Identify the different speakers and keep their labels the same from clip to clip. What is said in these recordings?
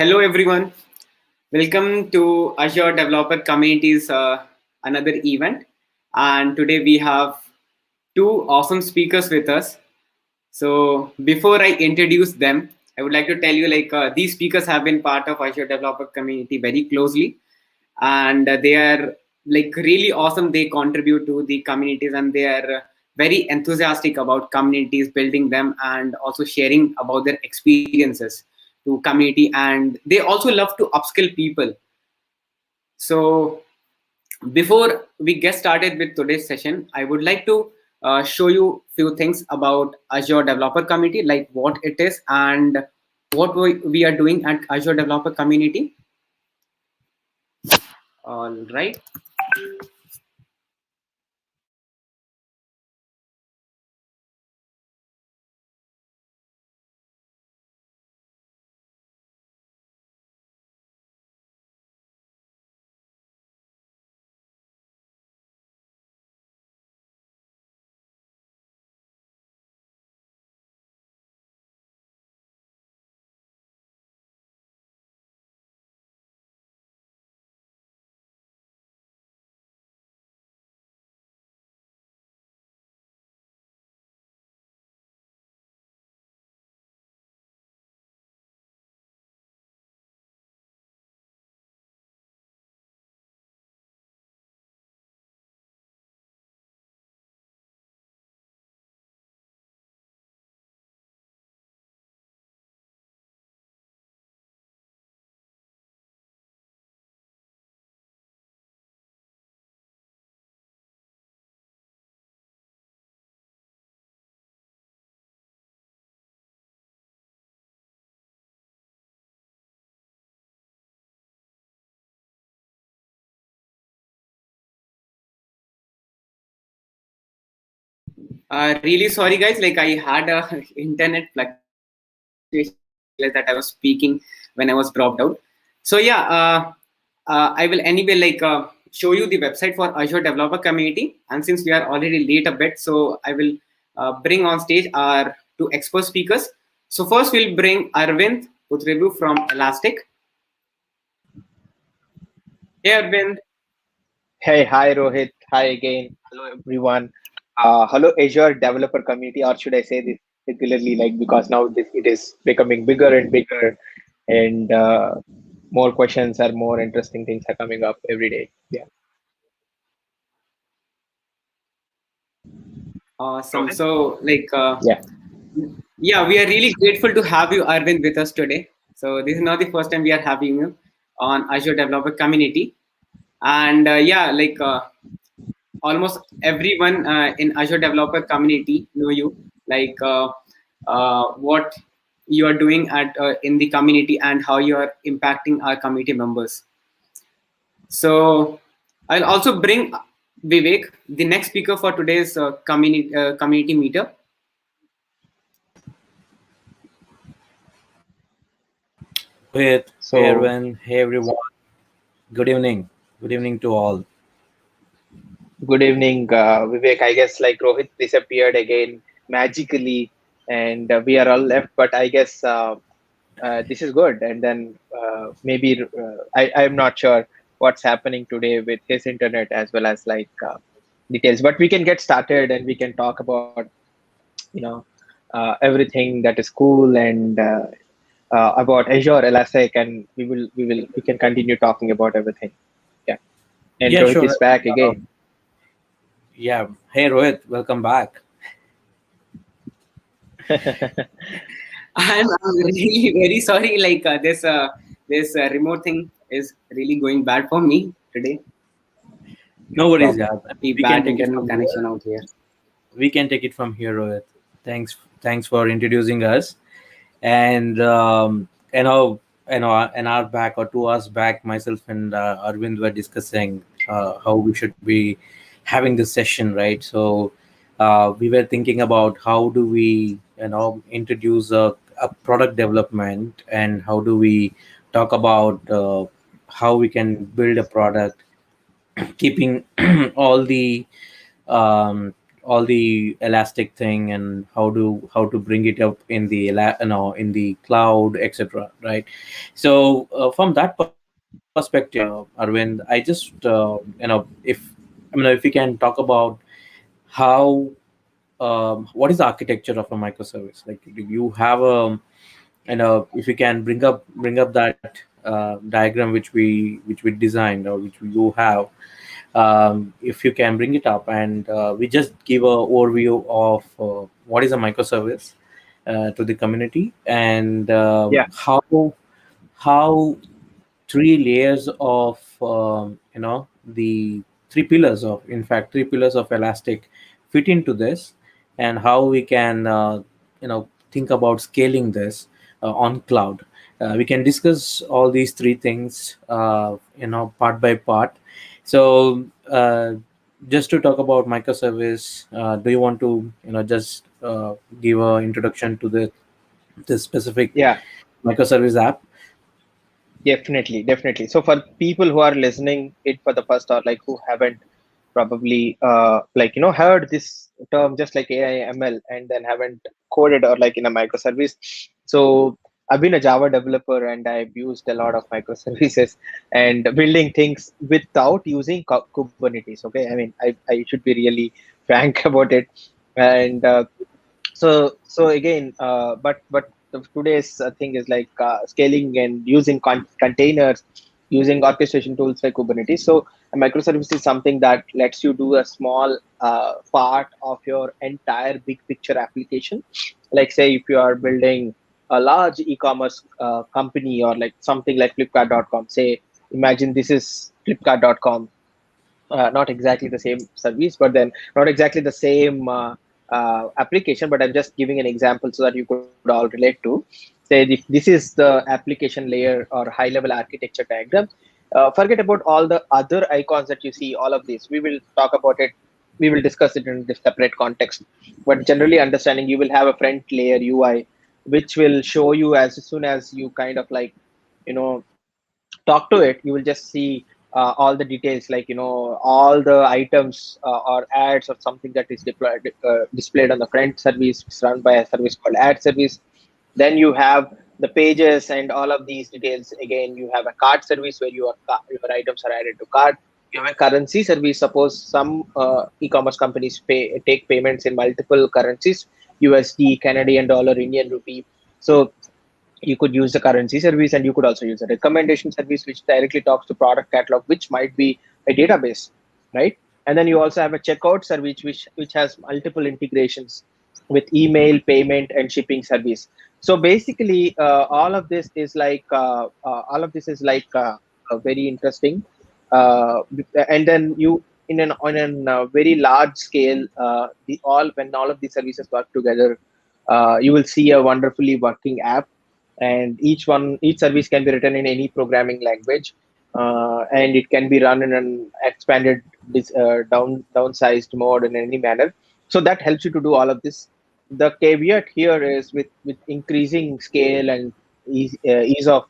Speaker 1: Hello everyone, welcome to Azure Developer Community's another event. And today we have two awesome speakers with us. So before I introduce them, I would like to tell you these speakers have been part of Azure Developer Community very closely, and they are like really awesome. They contribute to the communities, and they are very enthusiastic about communities, building them, and also sharing about their experiences to community. And they also love to upskill people. So before we get started with today's session, I would like to show you few things about Azure Developer Community, like what it is and what we are doing at Azure Developer Community. All right. Really sorry, guys. Like I had a internet fluctuation. I didn't realize that I was speaking when I was dropped out. So yeah, I will anyway show you the website for Azure Developer Community. And since we are already late a bit, so I will bring on stage our two expert speakers. So first we'll bring Aravind from Elastic. Hey Aravind.
Speaker 2: Hey, hi Rohit. Hi again. Hello everyone. Hello Azure developer community, or should I say this regularly, like because now it is becoming bigger and bigger, and more questions or more interesting things are coming up every day. Yeah.
Speaker 1: Awesome.
Speaker 2: Rohit?
Speaker 1: So
Speaker 2: Yeah.
Speaker 1: yeah, we are really grateful to have you, Arvind, with us today. So this is not the first time we are having you on Azure Developer Community, and almost everyone in Azure Developer Community know you, what you are doing at in the community and how you are impacting our community members. So I'll also bring Vivek, the next speaker for today's community meetup.
Speaker 3: Hey, hey
Speaker 2: So
Speaker 3: everyone, hey everyone. Good evening. Good evening to all.
Speaker 2: good evening, Vivek. I guess like Rohit disappeared again magically, and we are all left. But I guess this is good. And then maybe I'm not sure what's happening today with his internet as well as details. But we can get started and we can talk about you know everything that is cool and about Azure Elastic, and we can continue talking about everything. Yeah. And
Speaker 3: Yeah,
Speaker 2: Rohit
Speaker 3: sure.
Speaker 2: is back again.
Speaker 3: Yeah. Hey Rohit, welcome back.
Speaker 1: I'm really very sorry. This remote thing is really going bad for me today.
Speaker 3: No
Speaker 2: No
Speaker 3: worries, yeah.
Speaker 2: problem.
Speaker 1: The
Speaker 3: We can
Speaker 1: bad
Speaker 3: take it
Speaker 1: internet
Speaker 3: from
Speaker 1: connection
Speaker 3: here.
Speaker 1: out here.
Speaker 3: We can take it from here, Rohit. Thanks for introducing us. And an hour back or 2 hours back, myself and Arvind were discussing how we should be having this session, right? So we were thinking about how do we, introduce a product development, and how do we talk about how we can build a product, keeping all the um, all the elastic thing and how to bring it up in the in the cloud, etc., right? So from that perspective, Arvind, I just if we can talk about how what is the architecture of a microservice. Like, do you have a, if you can bring up that diagram which we designed, or which you have, if you can bring it up, and we just give a overview of what is a microservice to the community, and
Speaker 2: Yeah,
Speaker 3: how three layers of the three pillars of, in fact, three pillars of Elastic fit into this, and how we can think about scaling this on cloud. We can discuss all these three things part by part. So just to talk about microservice, do you want to just give an introduction to the specific
Speaker 2: yeah.
Speaker 3: microservice app?
Speaker 2: Definitely, definitely. So for people who are listening it for the first, or like who haven't probably heard this term, just like AI ML, and then haven't coded or like in a microservice. So I've been a Java developer and I've used a lot of microservices and building things without using Kubernetes. Okay, I mean I should be really frank about it. And so again, but today's thing is like scaling and using containers, using orchestration tools like Kubernetes. So a microservice is something that lets you do a small part of your entire big picture application. Like say if you are building a large e-commerce company, or like something like Flipkart.com. Say imagine this is Flipkart.com, not exactly the same service, but then not exactly the same application. But I'm just giving an example so that you could all relate to. Say if this is the application layer or high level architecture diagram. Forget about all the other icons that you see. All of this we will talk about it. We will discuss it in this separate context. But generally understanding, you will have a front layer UI, which will show you as soon as you kind of like you know talk to it, you will just see all the details, like all the items or ads or something that is displayed on the front service. It's run by a service called ad service. Then you have the pages and all of these details. Again, you have a cart service where your items are added to cart. You have a currency service. Suppose some e-commerce companies take payments in multiple currencies: USD, Canadian dollar, Indian rupee. So you could use the currency service, and you could also use a recommendation service which directly talks to product catalog, which might be a database, right? And then you also have a checkout service which has multiple integrations with email, payment, and shipping service. So basically very interesting. uh, and then you in an on a very large scale, the all when all of these services work together, you will see a wonderfully working app. And each service can be written in any programming language, and it can be run in an expanded downsized mode in any manner. So that helps you to do all of this. The caveat here is with increasing scale and ease of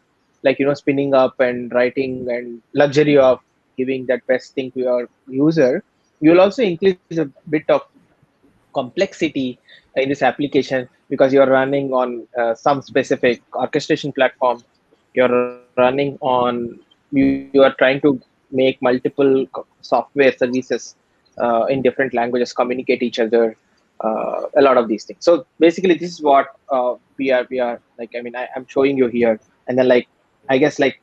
Speaker 2: spinning up and writing and luxury of giving that best thing to your user, you will also increase a bit of complexity in this application, because you're running on some specific orchestration platform. You're running on You are trying to make multiple software services in different languages communicate each other, a lot of these things. So basically this is what we are like. I mean, I'm showing you here. And then like I guess like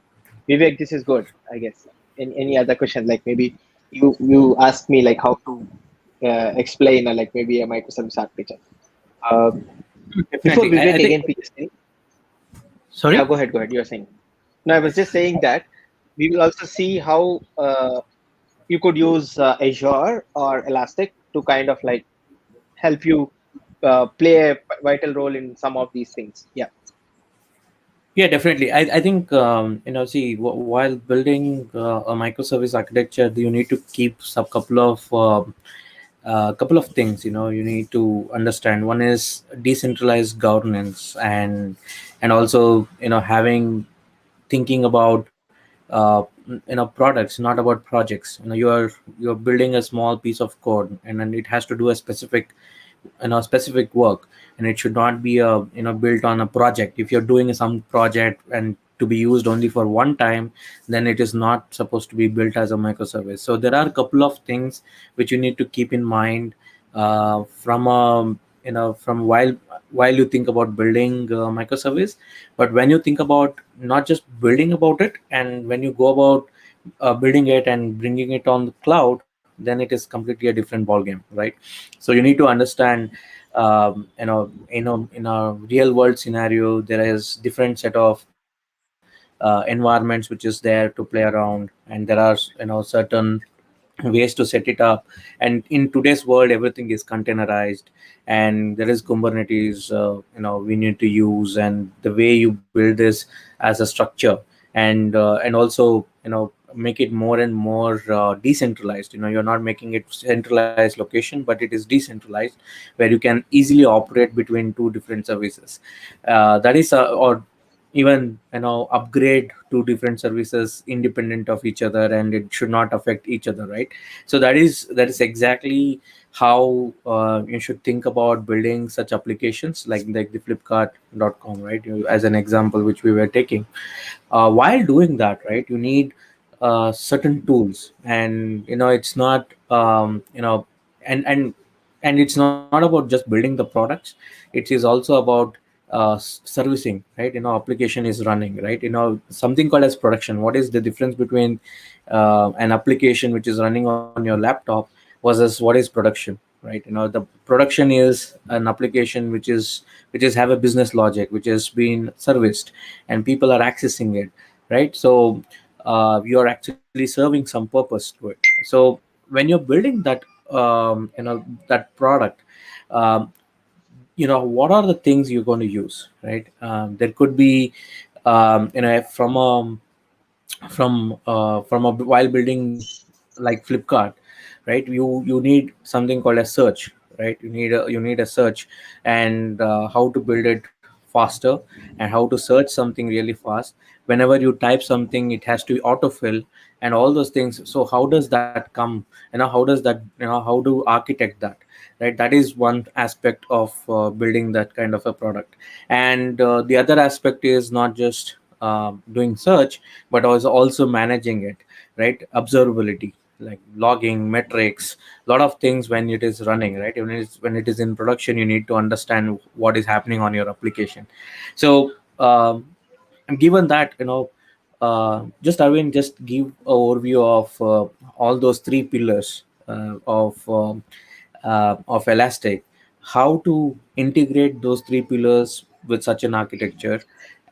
Speaker 2: Vivek, this is good, I guess. Any other question, like maybe you ask me like how to explain like maybe a microservice architecture. Uh, Before
Speaker 3: Definitely. I
Speaker 2: Vivek
Speaker 3: think.
Speaker 2: again, please say. Yeah,
Speaker 3: Sorry.
Speaker 2: go ahead. Go ahead. You're saying. No, I was just saying that we will also see how you could use Azure or Elastic to kind of like help you play a vital role in some of these things. Yeah.
Speaker 3: Yeah, definitely. I think see, while building a microservice architecture, you need to keep some couple of things. You need to understand. One is decentralized governance, and also having thinking about uh, products, not about projects. You're building a small piece of code, and then it has to do a specific specific work, and it should not be built on a project. If you're doing some project and to be used only for one time, then it is not supposed to be built as a microservice. So there are a couple of things which you need to keep in mind from from while you think about building microservice. But when you think about not just building about it, and when you go about building it and bringing it on the cloud, then it is completely a different ballgame, right? So you need to understand, in a real world scenario, there is different set of environments which is there to play around, and there are certain ways to set it up. And in today's world, everything is containerized, and there is Kubernetes we need to use, and the way you build this as a structure, and also make it more and more decentralized. You're not making it centralized location, but it is decentralized, where you can easily operate between two different services. That is or even upgrade two different services independent of each other, and it should not affect each other, right? So that is exactly how you should think about building such applications, like the flipkart.com, right? As an example which we were taking. While doing that, right, you need certain tools, and it's not and it's not about just building the products. It is also about servicing, right? Application is running, right? Something called as production. What is the difference between an application which is running on your laptop versus what is production, right? The production is an application which is have a business logic, which is being serviced, and people are accessing it, right? So you are actually serving some purpose to it. So when you're building that product, um, what are the things you're going to use, right? There could be from a while building like Flipkart, right? You need something called a search, right? You need a search, and how to build it faster, and how to search something really fast. Whenever you type something, it has to autofill, and all those things. So how does that come? How does that, how do architect that, right? That is one aspect of building that kind of a product. And the other aspect is not just doing search, but also managing it, right? Observability, like logging, metrics, a lot of things when it is running, right? When it is in production, you need to understand what is happening on your application. So and given that, just Arvind, just give an overview of all those three pillars of Elastic, how to integrate those three pillars with such an architecture,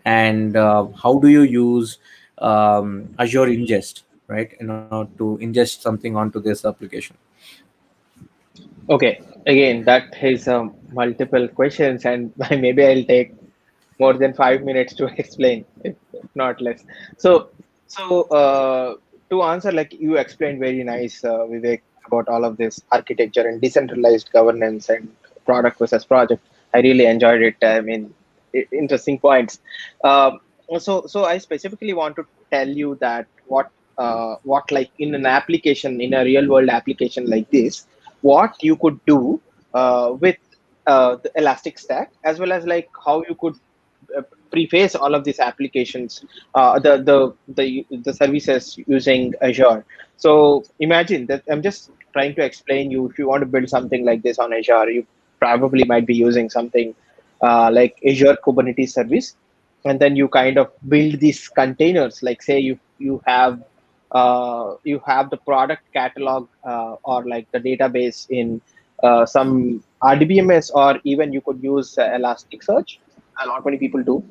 Speaker 3: and how do you use Azure ingest, right? To ingest something onto this application.
Speaker 2: Okay, again, that is multiple questions, and maybe I'll take more than 5 minutes to explain, if not less. So, so to answer, like you explained very nice, Vivek, about all of this architecture and decentralized governance and product versus project. I really enjoyed it. I mean, interesting points. Um, so I specifically want to tell you that what like in an application, in a real world application like this, what you could do with the Elastic Stack, as well as like how you could preface all of these applications, the services using Azure. So imagine that I'm just trying to explain you, if you want to build something like this on Azure, you probably might be using something like Azure Kubernetes service, and then you kind of build these containers. Like say you have the product catalog or like the database in some RDBMS, or even you could use Elasticsearch. Not many people do.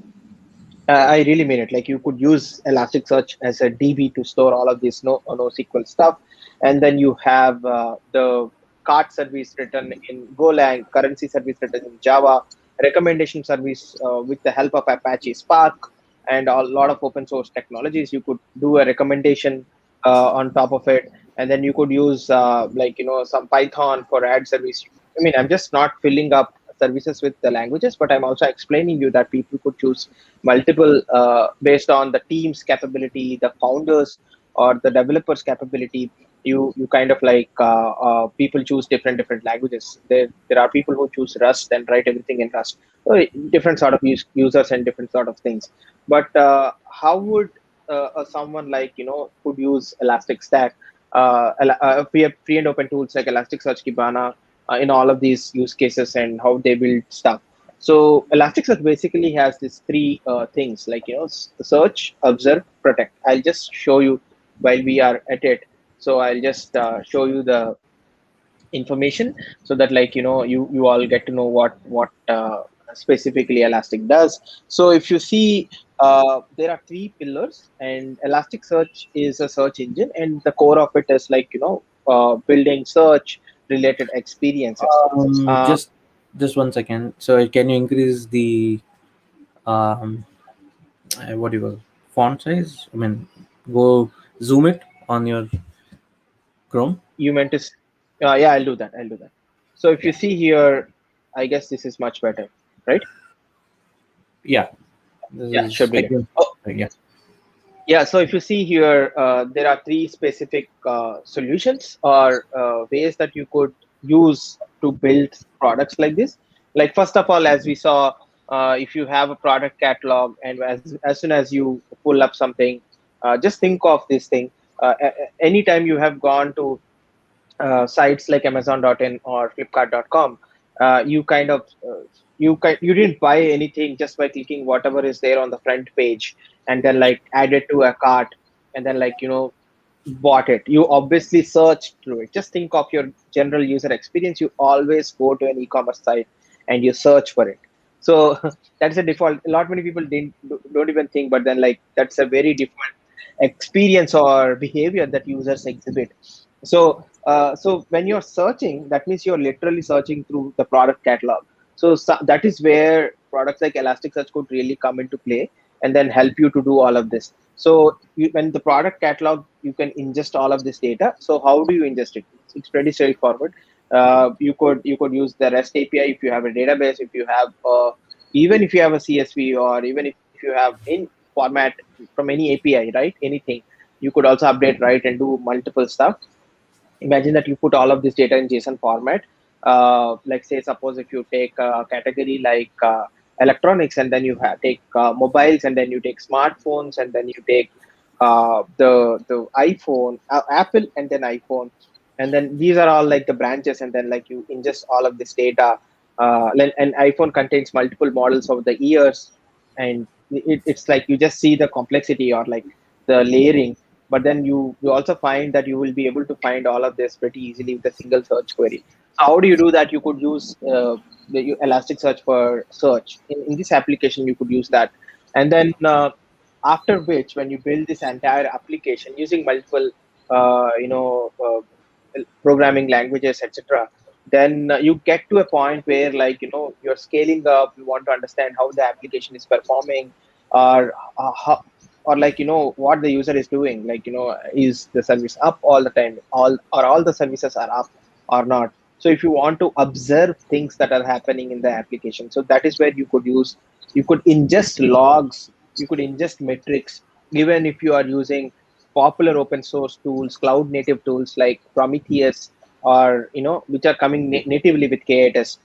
Speaker 2: I really mean it. Like you could use Elasticsearch as a DB to store all of this NoSQL stuff, and then you have the cart service written in Golang, currency service written in Java, recommendation service with the help of Apache Spark, and a lot of open source technologies. You could do a recommendation on top of it, and then you could use like some Python for ad service. I mean, I'm just not filling up services with the languages, but I'm also explaining you that people could choose multiple based on the team's capability, the founders or the developers' capability. You kind of like people choose different languages. There are people who choose Rust and write everything in Rust. So different sort of users and different sort of things. But how would someone like could use Elasticstack? We have free and open tools like Elasticsearch, Kibana in all of these use cases and how they build stuff. So Elasticsearch basically has these three things like search, observe, protect. I'll just show you while we are at it. So I'll just show you the information so that like you all get to know what specifically Elastic does. So if you see there are three pillars, and Elasticsearch is a search engine, and the core of it is like building search related experiences.
Speaker 3: Um,
Speaker 2: uh,
Speaker 3: just just 1 second. So can you increase the um, what do you call font size? I mean, go zoom it on your Chrome.
Speaker 2: you meant to yeah, I'll do that. So if you
Speaker 3: Yeah,
Speaker 2: see here, I guess this is much better, right?
Speaker 3: yeah. This
Speaker 2: Yeah, should
Speaker 3: is
Speaker 2: be
Speaker 3: I
Speaker 2: good.
Speaker 3: can.
Speaker 2: Oh,
Speaker 3: Yeah.
Speaker 2: yeah, so if you see here, there are three specific solutions or ways that you could use to build products like this. Like first of all, as we saw, if you have a product catalog, and as soon as you pull up something, just think of this thing. Anytime you have gone to sites like Amazon.in or Flipkart.com, you kind of you didn't buy anything just by clicking whatever is there on the front page and then like add it to a cart and then like bought it. You obviously searched through it. Just think of your general user experience. You always go to an e-commerce site and you search for it. So that's a default. A lot many people don't even think, but then like that's a very default experience or behavior that users exhibit. So when you're searching, that means you're literally searching through the product catalog. So that is where products like Elasticsearch could really come into play and then help you to do all of this. So when the product catalog, you can ingest all of this data. So how do you ingest it? It's pretty straightforward. You could use the REST API if you have a database, if you have even if you have a CSV, or even if you have in format from any API, right? Anything. You could also update, write, and do multiple stuff. Imagine that you put all of this data in JSON format. Like say, suppose if you take a category like electronics, and then you take mobiles, and then you take smartphones, and then you take the iPhone, Apple, and then iPhone, and then these are all like the branches, and then like you ingest all of this data. And iPhone contains multiple models over the years, and it's like you just see the complexity or like the layering, but then you also find that you will be able to find all of this pretty easily with a single search query. So how do you do that? You could use the Elasticsearch for search. In this application, you could use that, and then after which, when you build this entire application using multiple programming languages, etc., then you get to a point where like you're scaling up. You want to understand how the application is performing, or how, or like what the user is doing, like is the service up all the time, all the services are up or not. So if you want to observe things that are happening in the application, so that is where you could ingest logs, you could ingest metrics. Even if you are using popular open source tools, cloud native tools like Prometheus, or which are coming natively with K8s,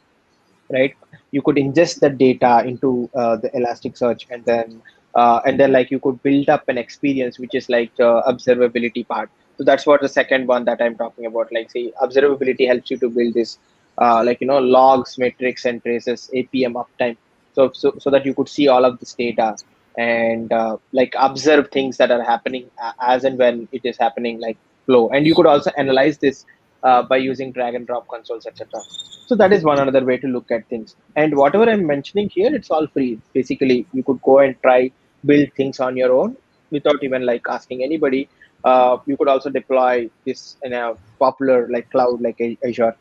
Speaker 2: right? You could ingest the data into the Elasticsearch, and then like you could build up an experience which is like the observability part. So that's what the second one that I'm talking about. Like say, observability helps you to build this logs, metrics, and traces, APM uptime. So that you could see all of this data and like observe things that are happening as and when it is happening, like flow. And you could also analyze this by using drag and drop consoles, etc. So that is one another way to look at things. And whatever I'm mentioning here, it's all free. Basically, you could go and try build things on your own without even like asking anybody. You could also deploy this in a popular like cloud like Azure.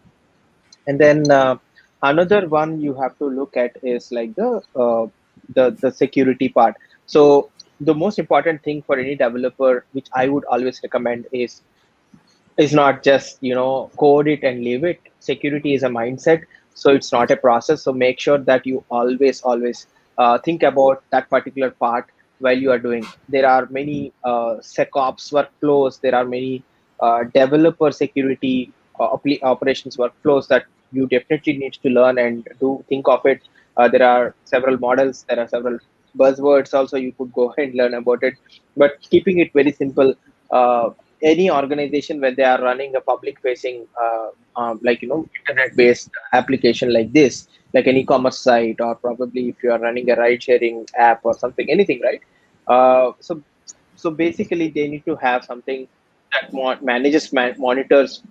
Speaker 2: And then another one you have to look at is like the security part. So the most important thing for any developer, which I would always recommend, is not just code it and leave it. Security is a mindset. So it's not a process. So make sure that you always think about that particular part while you are doing. There are many SecOps workflows. There are many developer security operations workflows that you definitely need to learn and do. Think of it. There are several models. There are several buzzwords. Also, you could go and learn about it. But keeping it very simple. Any organization when they are running a public facing like internet based application like this, like an e-commerce site, or probably if you are running a ride sharing app or something, anything, right? So basically they need to have something that manages monitors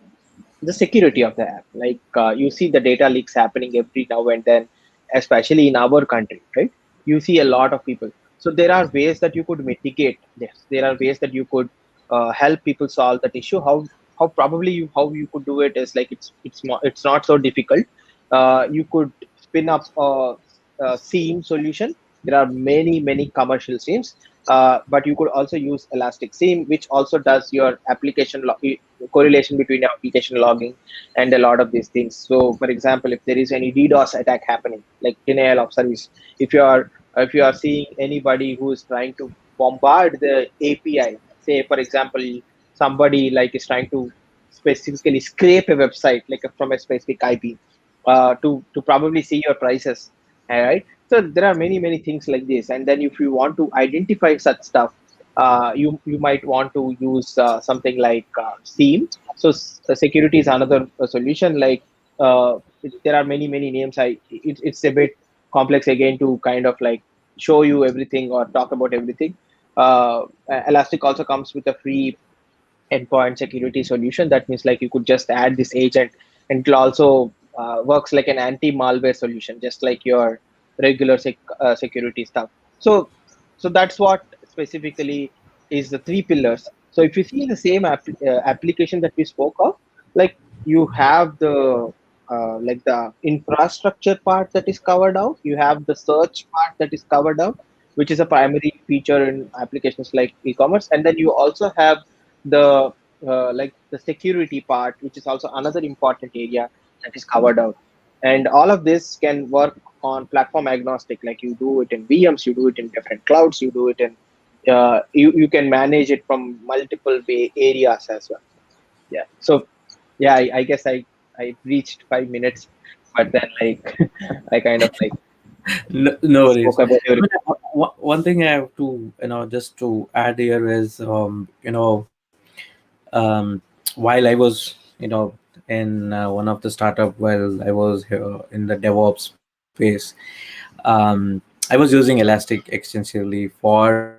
Speaker 2: the security of the app. Like you see the data leaks happening every now and then, especially in our country, right? You see a lot of people. So there are ways that you could mitigate this. There are ways that you could help people solve that issue. How you could do it is like it's not so difficult. You could spin up a SIEM solution. There are many commercial SIEMs, but you could also use Elastic SIEM, which also does your correlation between your application logging and a lot of these things. So, for example, if there is any DDoS attack happening, like denial of service, if you are seeing anybody who is trying to bombard the API, say for example, somebody like is trying to specifically scrape a website like from a specific IP to probably see your prices, right? So there are many things like this, and then if you want to identify such stuff, you might want to use something like SIEM. So security is another solution. Like there are many names. It's a bit complex again to kind of like show you everything or talk about everything. Elastic also comes with a free endpoint security solution. That means like you could just add this agent, and it also works like an anti-malware solution, just like your regular security stuff. So that's what specifically is the three pillars. So if you see the same application that we spoke of, like you have the like the infrastructure part that is covered out, you have the search part that is covered out, which is a primary feature in applications like e-commerce, and then you also have the like the security part, which is also another important area that is covered out. And all of this can work on platform agnostic. Like you do it in VMs, you do it in different clouds, you do it in you can manage it from multiple areas as well. Yeah. So yeah, I guess I reached 5 minutes, but then like I kind of like
Speaker 3: No
Speaker 2: spoke
Speaker 3: worries.
Speaker 2: about
Speaker 3: I
Speaker 2: your.
Speaker 3: mean, one thing I have to, just to add here is, um, while I was, in one of the startup, while I was here in the DevOps space, I was using Elastic extensively for,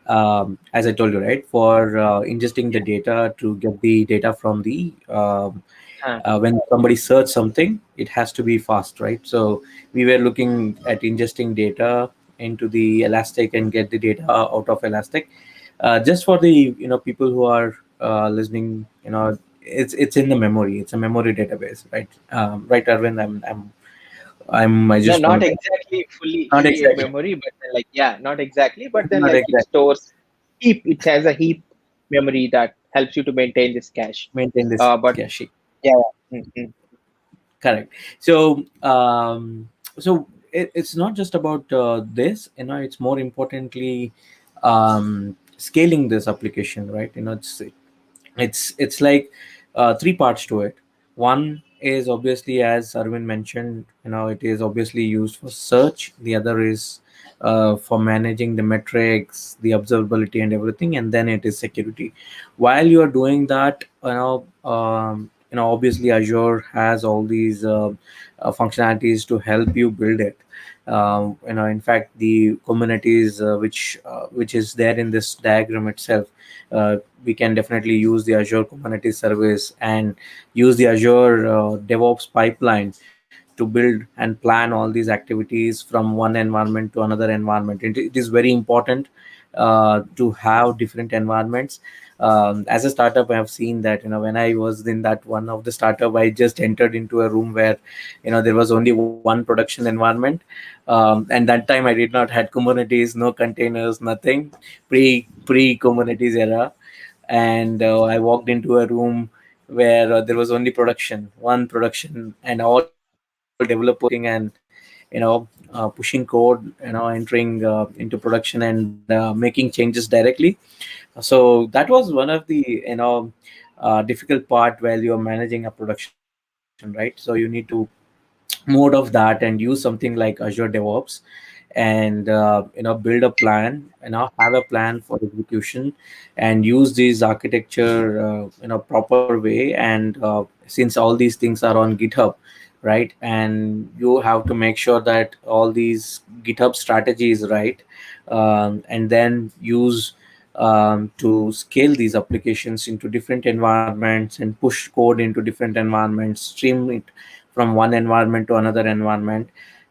Speaker 3: as I told you, right, for ingesting the data to get the data from the when somebody search something, it has to be fast, right? So we were looking at ingesting data into the Elastic and get the data out of Elastic. Just for the people who are listening, it's in the memory. It's a memory database, right? Right, Arvind. I
Speaker 2: No,
Speaker 3: just
Speaker 2: not
Speaker 3: want to
Speaker 2: exactly
Speaker 3: not
Speaker 2: fully in
Speaker 3: exactly,
Speaker 2: memory, but then like yeah, not exactly. But then
Speaker 3: not
Speaker 2: like it
Speaker 3: exactly
Speaker 2: stores heap. It has a heap memory that helps you to maintain this cache.
Speaker 3: maintain this
Speaker 2: But
Speaker 3: cache.
Speaker 2: yeah,
Speaker 3: Correct. So, it's not just about this. It's more importantly scaling this application, right? It's like three parts to it. One is obviously, as Arvind mentioned, it is obviously used for search. The other is for managing the metrics, the observability, and everything, and then it is security. While you are doing that, obviously Azure has all these functionalities to help you build it. In fact, the communities which is there in this diagram itself, we can definitely use the Azure Kubernetes service and use the Azure DevOps pipeline to build and plan all these activities from one environment to another environment. It is very important to have different environments. As a startup, I have seen that, when I was in that one of the startup, I just entered into a room where, there was only one production environment. And that time I did not had Kubernetes, no containers, nothing, pre Kubernetes era. And I walked into a room where there was only production, one production, and all developers working and pushing code, entering into production and making changes directly. So that was one of the difficult part while you're managing a production, right? So you need to mode of that and use something like Azure DevOps, and build a plan, have a plan for execution, and use these architecture proper way. And since all these things are on GitHub, right, and you have to make sure that all these GitHub strategies, right, and then use to scale these applications into different environments and push code into different environments, stream it from one environment to another environment,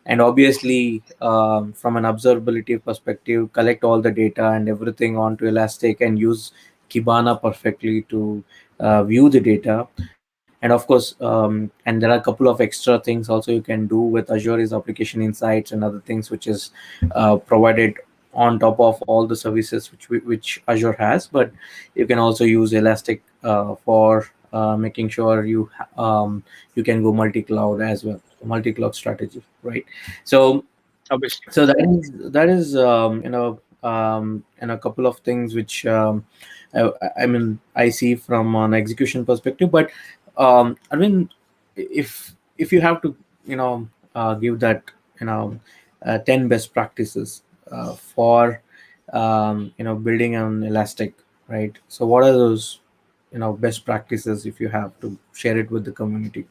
Speaker 3: and obviously from an observability perspective, collect all the data and everything onto Elastic and use Kibana perfectly to view the data. And of course, and there are a couple of extra things also you can do with Azure is application insights and other things, which is provided on top of all the services which Azure has. But you can also use Elastic for making sure you can go multi-cloud as well, multi-cloud strategy, right? So
Speaker 2: Obviously.
Speaker 3: that is and a couple of things which I mean I see from an execution perspective. But I mean, if you have to give that 10 best practices for building an Elastic, right? So what are those best practices if you have to share it with the community?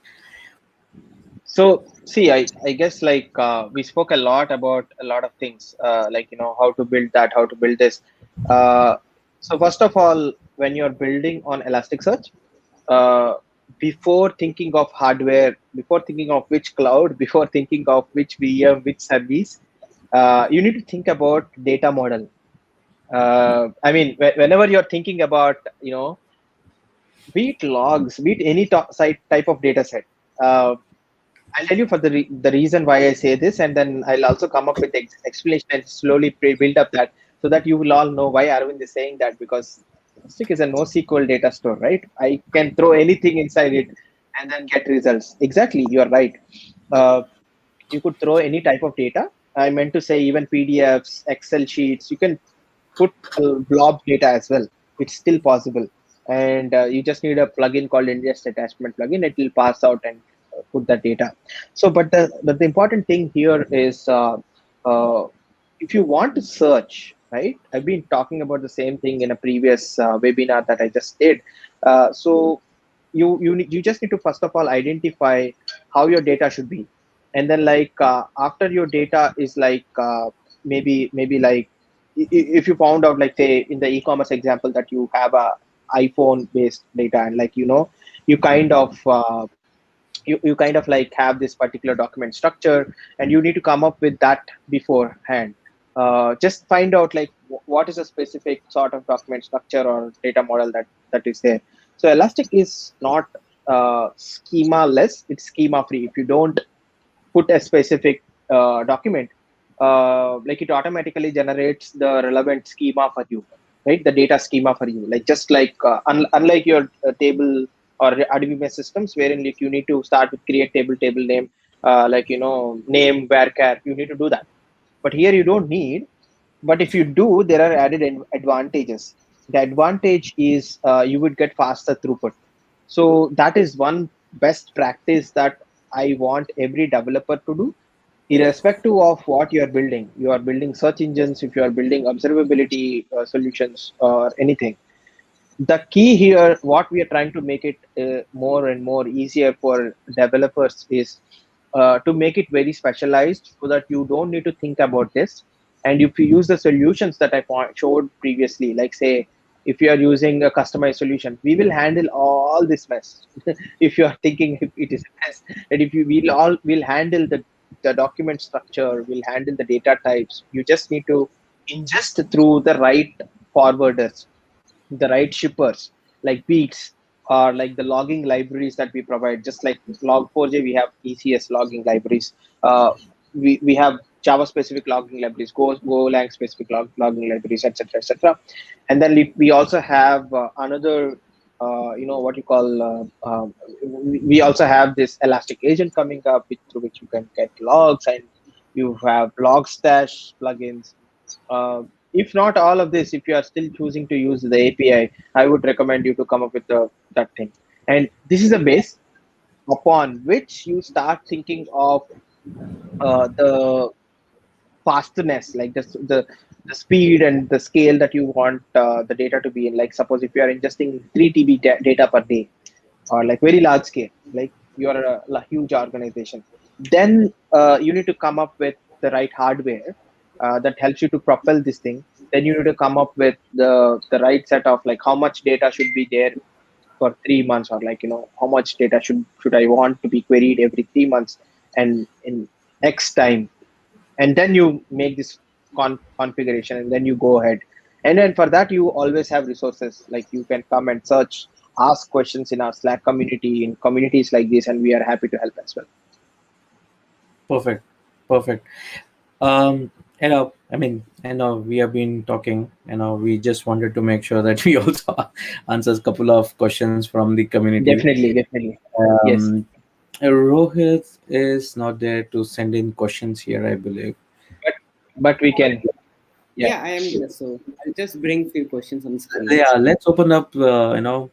Speaker 2: So see, I guess like we spoke a lot about a lot of things, like how to build that, how to build this. Uh, so first of all, when you're building on Elasticsearch, uh, before thinking of hardware, before thinking of which cloud, before thinking of which VM, which service, you need to think about data model. I mean, whenever you're thinking about, be it logs, be it any site type of data set. I'll tell you for the reason why I say this, and then I'll also come up with explanation and slowly build up that, so that you will all know why Aravind is saying that, because Stick is a NoSQL data store, right? I can throw anything inside it and then get results. Exactly, you're right. Uh, you could throw any type of data. I meant to say even PDFs, Excel sheets. You can put blob data as well. It's still possible, and you just need a plugin called ingest attachment plugin. It will pass out and put the data. So, but the important thing here is, uh, if you want to search, right? I've been talking about the same thing in a previous webinar that I just did. So you just need to first of all identify how your data should be, and then like after your data is like maybe like if you found out, like say in the e-commerce example, that you have a iPhone based data, and like you kind of you kind of like have this particular document structure, and you need to come up with that beforehand. Just find out like what is a specific sort of document structure or data model that is there. So Elastic is not schema less, it's schema free. If you don't put a specific document, like it automatically generates the relevant schema for you, right? The data schema for you, like just like unlike your table or RDBMS systems, wherein like you need to start with create table name, like name varchar, you need to do that. But here you don't need. But if you do, there are added advantages. The advantage is you would get faster throughput. So that is one best practice that I want every developer to do, irrespective of what you are building. You are building search engines, if you are building observability solutions or anything. The key here, what we are trying to make it more and more easier for developers is to make it very specialized, so that you don't need to think about this. And if you use the solutions that I showed previously, like say if you are using a customized solution, we will handle all this mess. If you are thinking if it is a mess, and if you will handle the document structure, we'll handle the data types. You just need to ingest through the right forwarders, the right shippers, like Beats, or like the logging libraries that we provide. Just like Log4j, we have ECS logging libraries. We have Java specific logging libraries, Golang specific logging libraries, etc., etc. And then we also have another. what you call we also have this elastic agent coming up through which you can get logs, and you have log stash plugins. uh, if not all of this, if you are still choosing to use the API, I would recommend you to come up with that thing. And this is a base upon which you start thinking of the fastness, like the speed and the scale that you want the data to be in. Like suppose if you are ingesting 3 TB data per day, or like very large scale, like you're a huge organization, then you need to come up with the right hardware that helps you to propel this thing. Then you need to come up with the right set of, like, how much data should be there for 3 months, or like, how much data should I want to be queried every 3 months and in X time. And then you make this configuration, and then you go ahead. And then for that, you always have resources, like you can come and search, ask questions in our Slack community, in communities like this, and we are happy to help as well.
Speaker 3: Perfect. Perfect. I mean, I know we have been talking, we just wanted to make sure that we also answers a couple of questions from the community.
Speaker 2: Definitely. Yes,
Speaker 3: Um, Rohit is not there to send in questions here, I believe.
Speaker 2: but we can. Yeah,
Speaker 1: Yeah, I am there. So I'll just bring few questions on the screen.
Speaker 3: Yeah, let's open up.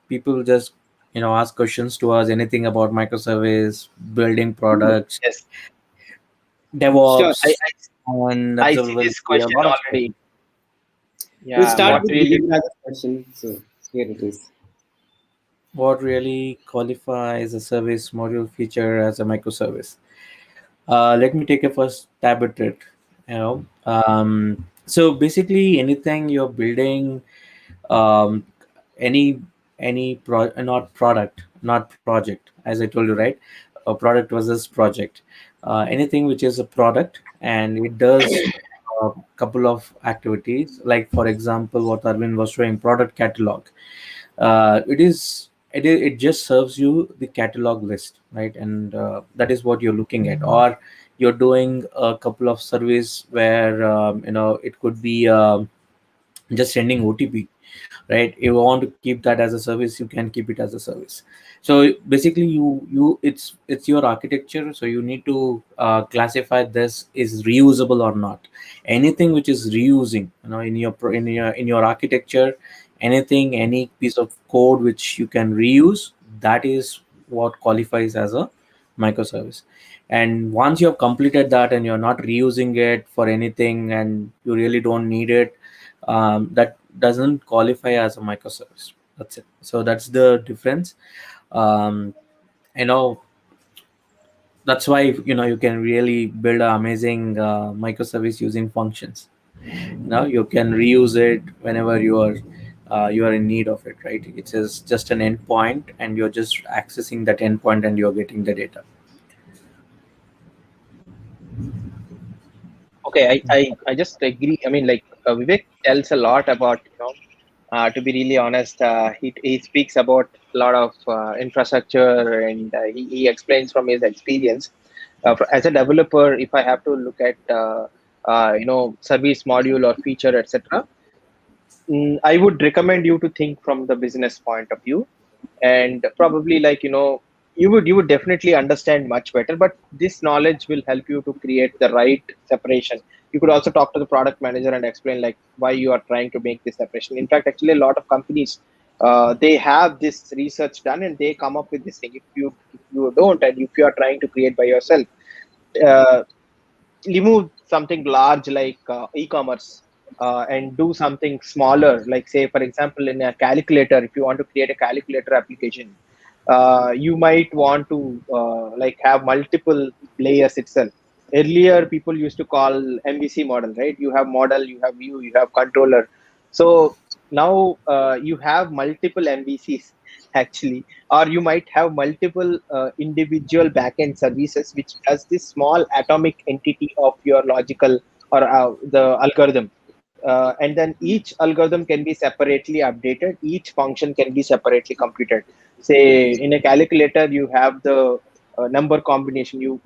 Speaker 3: People just ask questions to us. Anything about microservice, building products,
Speaker 2: yes.
Speaker 1: Sure.
Speaker 2: I,
Speaker 3: DevOps, and
Speaker 2: I see
Speaker 3: observability.
Speaker 2: this
Speaker 3: A
Speaker 2: question
Speaker 3: lot of stuff.
Speaker 2: already.
Speaker 1: We'll
Speaker 2: Yeah,
Speaker 1: start
Speaker 2: what
Speaker 1: with
Speaker 2: really.
Speaker 1: Deepa's question. So here it is.
Speaker 3: What really qualifies a service module feature as a microservice? Let me take a first stab at it. So basically, anything you're building, um, any not product, not project, as I told you, right? A product versus project. Anything which is a product and it does a couple of activities, like for example, what Arvind was showing, product catalog. It just serves you the catalog list, right? And that is what you're looking at. Or you're doing a couple of surveys where it could be just sending OTP, right? If you want to keep that as a service, you can keep it as a service. So basically, it's your architecture, so you need to classify this is reusable or not. Anything which is reusing, in your architecture, any piece of code which you can reuse, that is what qualifies as a microservice. And once you have completed that and you're not reusing it for anything and you really don't need it, that doesn't qualify as a microservice. That's it. So that's the difference. um, you know that's why you can really build an amazing microservice using functions. You can reuse it whenever you are in need of it, right? It is just an endpoint and you're just accessing that endpoint and you're getting the data.
Speaker 2: Okay, I just agree. I mean, like, Vivek tells a lot about, to be really honest, he speaks about a lot of infrastructure, and he explains from his experience. As a developer, if I have to look at, service module or feature, etc., I would recommend you to think from the business point of view, and probably, like, you would definitely understand much better. But this knowledge will help you to create the right separation. You could also talk to the product manager and explain, like, why you are trying to make this separation. In fact, actually, a lot of companies, they have this research done and they come up with this thing. If you don't, and if you are trying to create by yourself, uh, remove something large like e-commerce, and do something smaller, like, say, for example, in a calculator. If you want to create a calculator application, you might want to like have multiple layers itself. Earlier, people used to call MVC model, right? You have model, you have view, you have controller. So now you have multiple MVCs actually, or you might have multiple individual backend services which does this small atomic entity of your logical, or the algorithm. And then each algorithm can be separately updated, each function can be separately computed. Say, in a calculator, you have the number combination.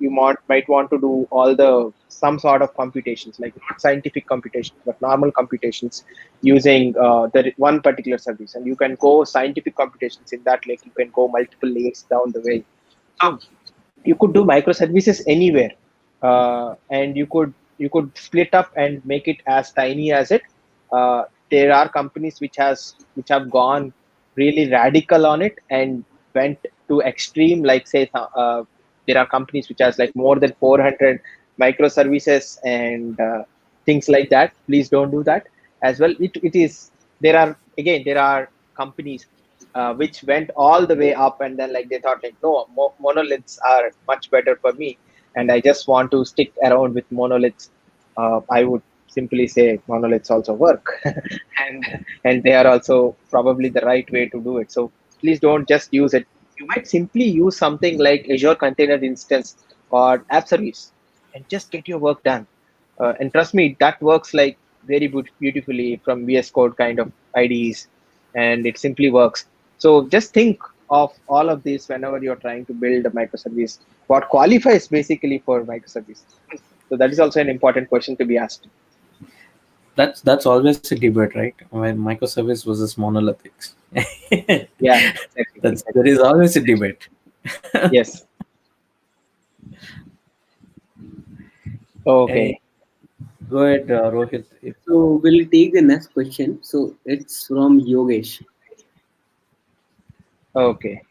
Speaker 2: Might want to do all the some sort of computations, like not scientific computations but normal computations using the one particular service, and you can go scientific computations in that lake. You can go multiple layers down the way. So you could do microservices anywhere, and you could split up and make it as tiny as it. There are companies which have gone really radical on it and went to extreme, like say there are companies which has like more than 400 microservices and things like that. Please don't do that as well. It is there are companies which went all the way up, and then like they thought like, no, monoliths are much better for me, and I just want to stick around with monoliths. I would simply say monoliths also work, and they are also probably the right way to do it. So please don't just use it. You might simply use something like Azure Container Instance or App Service and just get your work done. And trust me, that works like very beautifully from VS Code kind of IDEs, and it simply works. So just think of all of this whenever you're trying to build a microservice. What qualifies basically for microservice? So that is also an important question to be asked.
Speaker 3: That's always a debate, right? When microservice versus monolithics.
Speaker 2: Yeah, exactly.
Speaker 3: There is always a debate.
Speaker 2: Yes.
Speaker 3: Any,
Speaker 2: Okay.
Speaker 3: go ahead, Rohit.
Speaker 1: So we'll take the next question. So it's from Yogesh.
Speaker 2: Okay.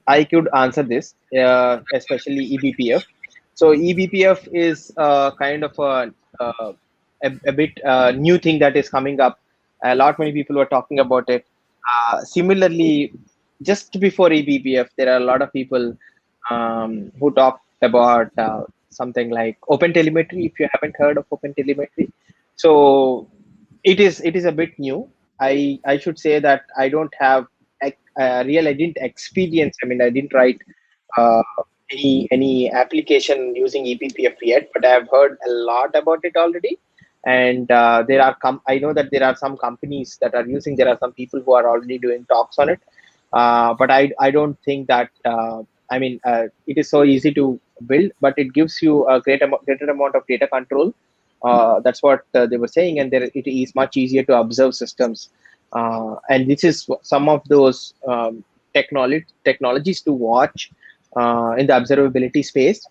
Speaker 2: I could answer this, especially eBPF. So eBPF is kind of a bit new thing that is coming up. A lot many people were talking about it. Similarly, just before eBPF, there are a lot of people who talked about something like OpenTelemetry. If you haven't heard of OpenTelemetry, so it is a bit new. I should say that I don't have I didn't experience. I mean, I didn't write uh, any application using eBPF yet, but I have heard a lot about it already. And I know that there are some companies that are using. There are some people who are already doing talks on it. But I don't think that. I mean, it is so easy to build, but it gives you a greater amount of data control. That's what they were saying, and it is much easier to observe systems. And this is some of those technologies to watch in the observability space,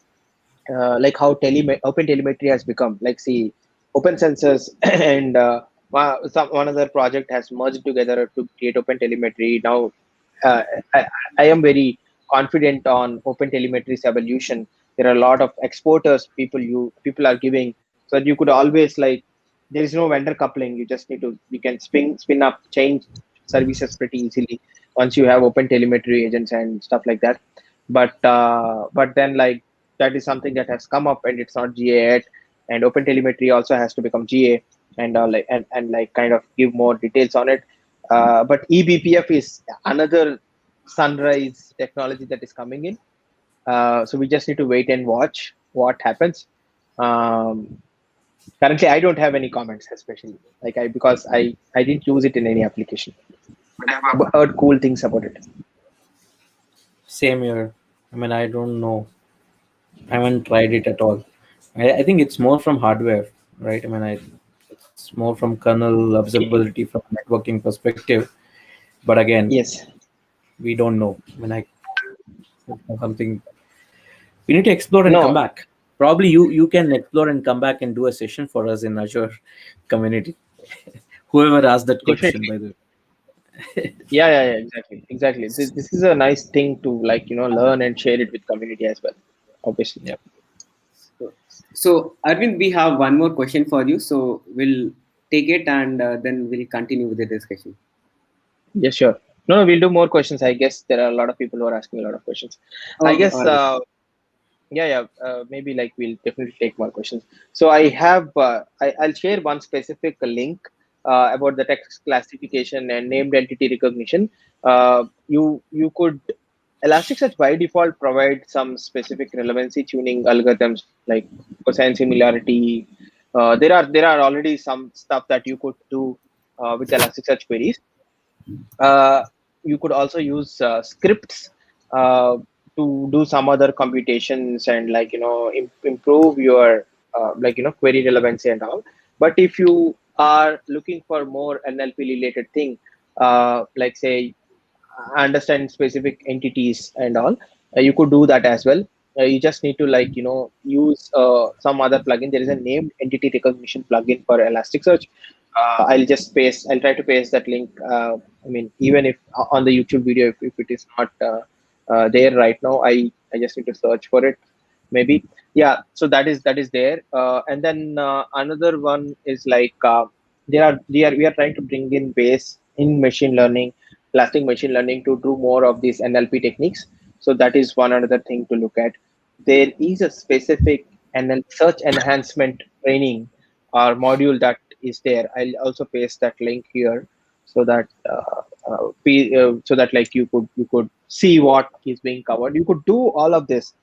Speaker 2: like how open telemetry has become. Like, see, open sensors and one other project has merged together to create open telemetry. Now, uh, I, I am very confident on open telemetry's evolution. There are a lot of exporters people are giving, so that you could always like, there is no vendor coupling. You can spin up change services pretty easily once you have open telemetry agents and stuff like that. But then like, that is something that has come up and it's not GA yet, and open telemetry also has to become GA, and like kind of give more details on it. But eBPF is another sunrise technology that is coming in. So we just need to wait and watch what happens. Um, Currently, I don't have any comments, especially like I didn't use it in any application, but I've heard cool things about it.
Speaker 3: Same here. I mean, I don't know. I haven't tried it at all. I think it's more from hardware, right? I mean, it's more from kernel observability from networking perspective. But again,
Speaker 2: Yes.
Speaker 3: we don't know. I mean, it's something we need to explore and come
Speaker 2: No.
Speaker 3: back. Probably you can explore and come back and do a session for us in Azure community. Whoever asked that question,
Speaker 2: Definitely.
Speaker 3: by the way.
Speaker 2: Yeah. Exactly. This is a nice thing to like learn and share it with community as well. Obviously.
Speaker 3: Yeah.
Speaker 1: So Arvind, we have one more question for you. So we'll take it and then we'll continue with the discussion.
Speaker 2: Yeah, sure. No, we'll do more questions. I guess there are a lot of people who are asking a lot of questions. I
Speaker 1: Okay,
Speaker 2: guess
Speaker 1: all right.
Speaker 2: maybe like we'll definitely take more questions. So I have I'll share one specific link about the text classification and named entity recognition. You could Elasticsearch by default provide some specific relevancy tuning algorithms like cosine similarity. There are already some stuff that you could do with Elasticsearch queries. uh, you could also use scripts uh, to do some other computations and improve your query relevancy and all. But if you are looking for more NLP related thing, like say understand specific entities and all, you could do that as well. You just need to use some other plugin. There is a named entity recognition plugin for Elasticsearch. I'll try to paste that link. I mean, even if on the YouTube video, if it is not there right now, I just need to search for it maybe. Yeah, so that is there. And then another one is we are trying to bring in base in machine learning, elastic machine learning, to do more of these NLP techniques. So that is one another thing to look at. There is a specific search enhancement training or module that is there. I'll also paste that link here so that you could see what is being covered. You could do all of this,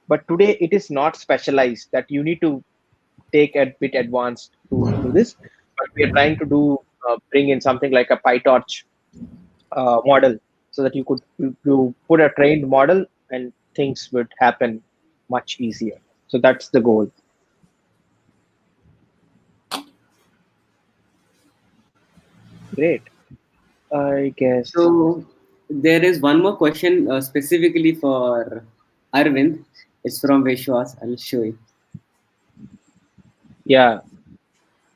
Speaker 2: but today it is not specialized that you need to take a bit advanced to do this. But we are trying to bring in something like a PyTorch model, so that you put a trained model and things would happen much easier. So that's the goal. Great. I guess.
Speaker 1: So there is one more question specifically for Arvind. It's from Vishwas. I'll show you.
Speaker 2: Yeah.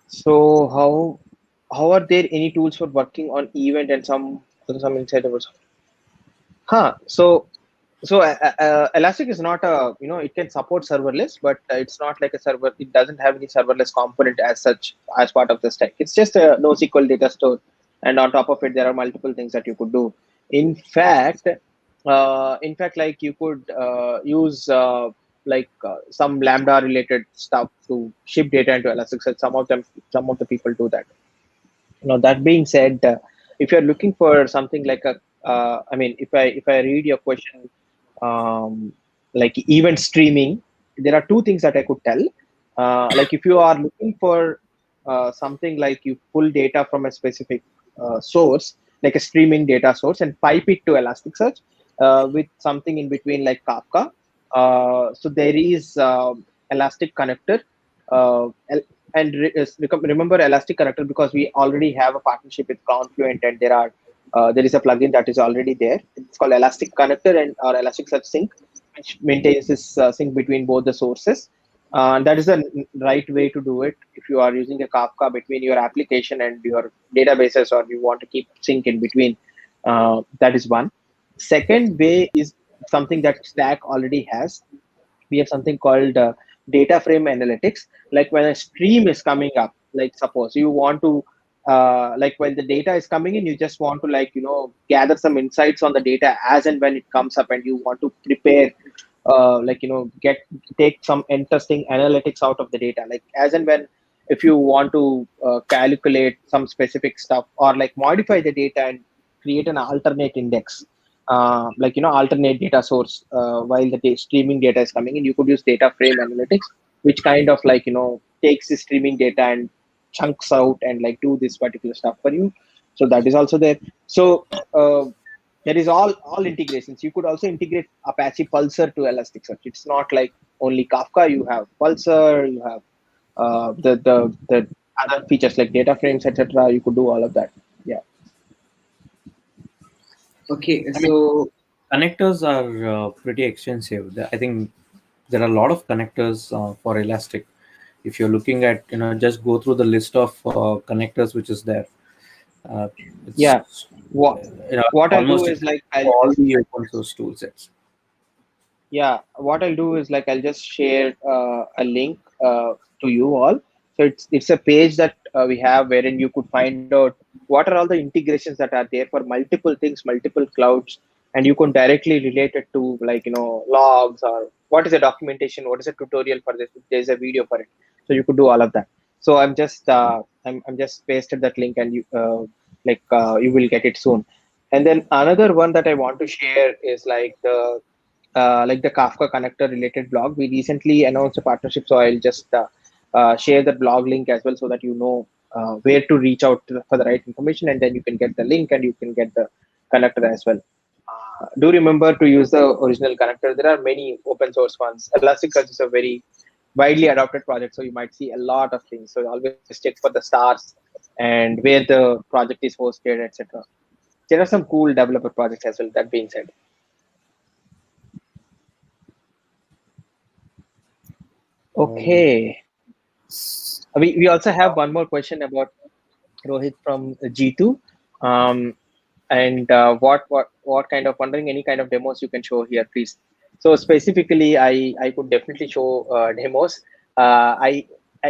Speaker 2: So how are there any tools for working on event and some insight about? So Elastic is not it can support serverless, but it's not like a server. It doesn't have any serverless component as such as part of the stack. It's just a NoSQL data store, and on top of it, there are multiple things that you could do. In fact, like you could use some Lambda related stuff to ship data into Elasticsearch. Some of the people do that. Now, that being said, if you're looking for something like I mean, if I read your question, like event streaming, there are two things that I could tell. Like if you are looking for something like you pull data from a specific source, like a streaming data source, and pipe it to Elasticsearch with something in between like Kafka. So there is Elastic connector. Uh, and remember Elastic Connector, because we already have a partnership with Confluent, and there is a plugin that is already there. It's called Elastic Connector and or Elasticsearch Sync, which maintains this sync between both the sources. That is the right way to do it. If you are using a Kafka between your application and your databases, or you want to keep sync in between, that is one. Second way is something that Stack already has. We have something called data frame analytics. Like when a stream is coming up, like suppose you want to like when the data is coming in, you just want to gather some insights on the data as and when it comes up, and you want to prepare get take some interesting analytics out of the data, like as and when, if you want to calculate some specific stuff, or like modify the data and create an alternate index, alternate data source while the streaming data is coming in. You could use data frame analytics, which kind of takes the streaming data and chunks out and do this particular stuff for you. So that is also there. So there is all integrations. You could also integrate Apache Pulsar to Elasticsearch. It's not like only Kafka. You have Pulsar, you have the other features like data frames, etc. You could do all of that. Yeah.
Speaker 1: Okay,
Speaker 2: I mean,
Speaker 1: so
Speaker 3: Connectors are pretty extensive. I think there are a lot of connectors for Elastic. If you're looking at, just go through the list of connectors which is there. Uh,
Speaker 2: yeah.
Speaker 3: it's
Speaker 2: What what I'll do
Speaker 3: almost
Speaker 2: is I'll
Speaker 3: all
Speaker 2: just
Speaker 3: the open source tool sets.
Speaker 2: yeah, what I'll do is I'll just share a link to you all. So it's a page that we have wherein you could find out what are all the integrations that are there for multiple things, multiple clouds, and you can directly relate it to logs, or what is a documentation, what is a tutorial for this. There's a video for it, so you could do all of that. So I'm just pasted that link, and you will get it soon. And then another one that I want to share is the Kafka connector related blog. We recently announced a partnership, so I'll just share the blog link as well, so that where to reach out for the right information, and then you can get the link and you can get the connector as well. do remember to use the original connector. There are many open source ones. Elasticsearch is a very widely adopted project, so you might see a lot of things. So always check for the stars and where the project is hosted, etc. There are some cool developer projects as well. That being said,
Speaker 3: Um,
Speaker 2: okay, we also have one more question about Rohit from G2. Um, and what kind of wondering any kind of demos you can show here, please. So specifically, I could definitely show demos.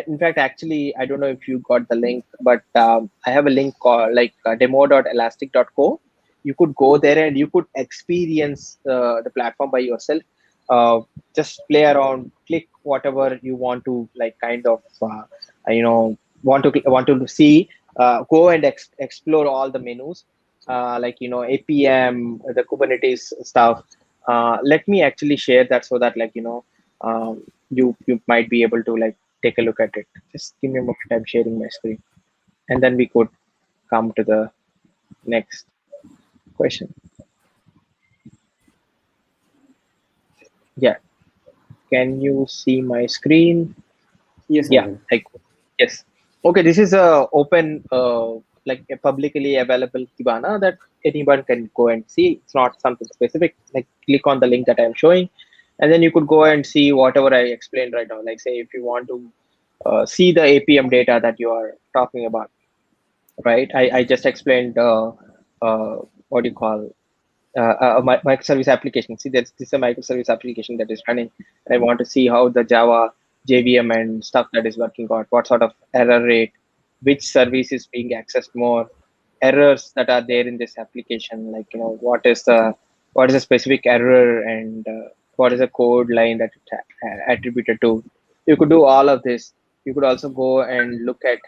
Speaker 2: In fact, actually, I don't know if you got the link, but I have a link called like demo.elastic.co. You could go there and you could experience the platform by yourself. uh, just play around, click whatever you want to, like kind of you know want to see. Go and explore all the menus, like APM, the Kubernetes stuff. Let me actually share that so that you might be able to like take a look at it. Just give me a moment. I'm sharing my screen, and then we could come to the next question. Yeah, can you see my screen?
Speaker 1: Yes,
Speaker 2: Yeah,
Speaker 1: Arvind.
Speaker 2: yes. Okay, this is a open, like a publicly available Kibana that anyone can go and see. It's not something specific. Like click on the link that I'm showing, and then you could go and see whatever I explained right now. Like say if you want to see the APM data that you are talking about, right? I just explained what do you call microservice application. See, this is a microservice application that is running. And I want to see how the Java JVM and stuff that is working out, what sort of error rate, which service is being accessed more, errors that are there in this application, like what is the specific error, and what is the code line that it attributed to. You could do all of this. You could also go and look at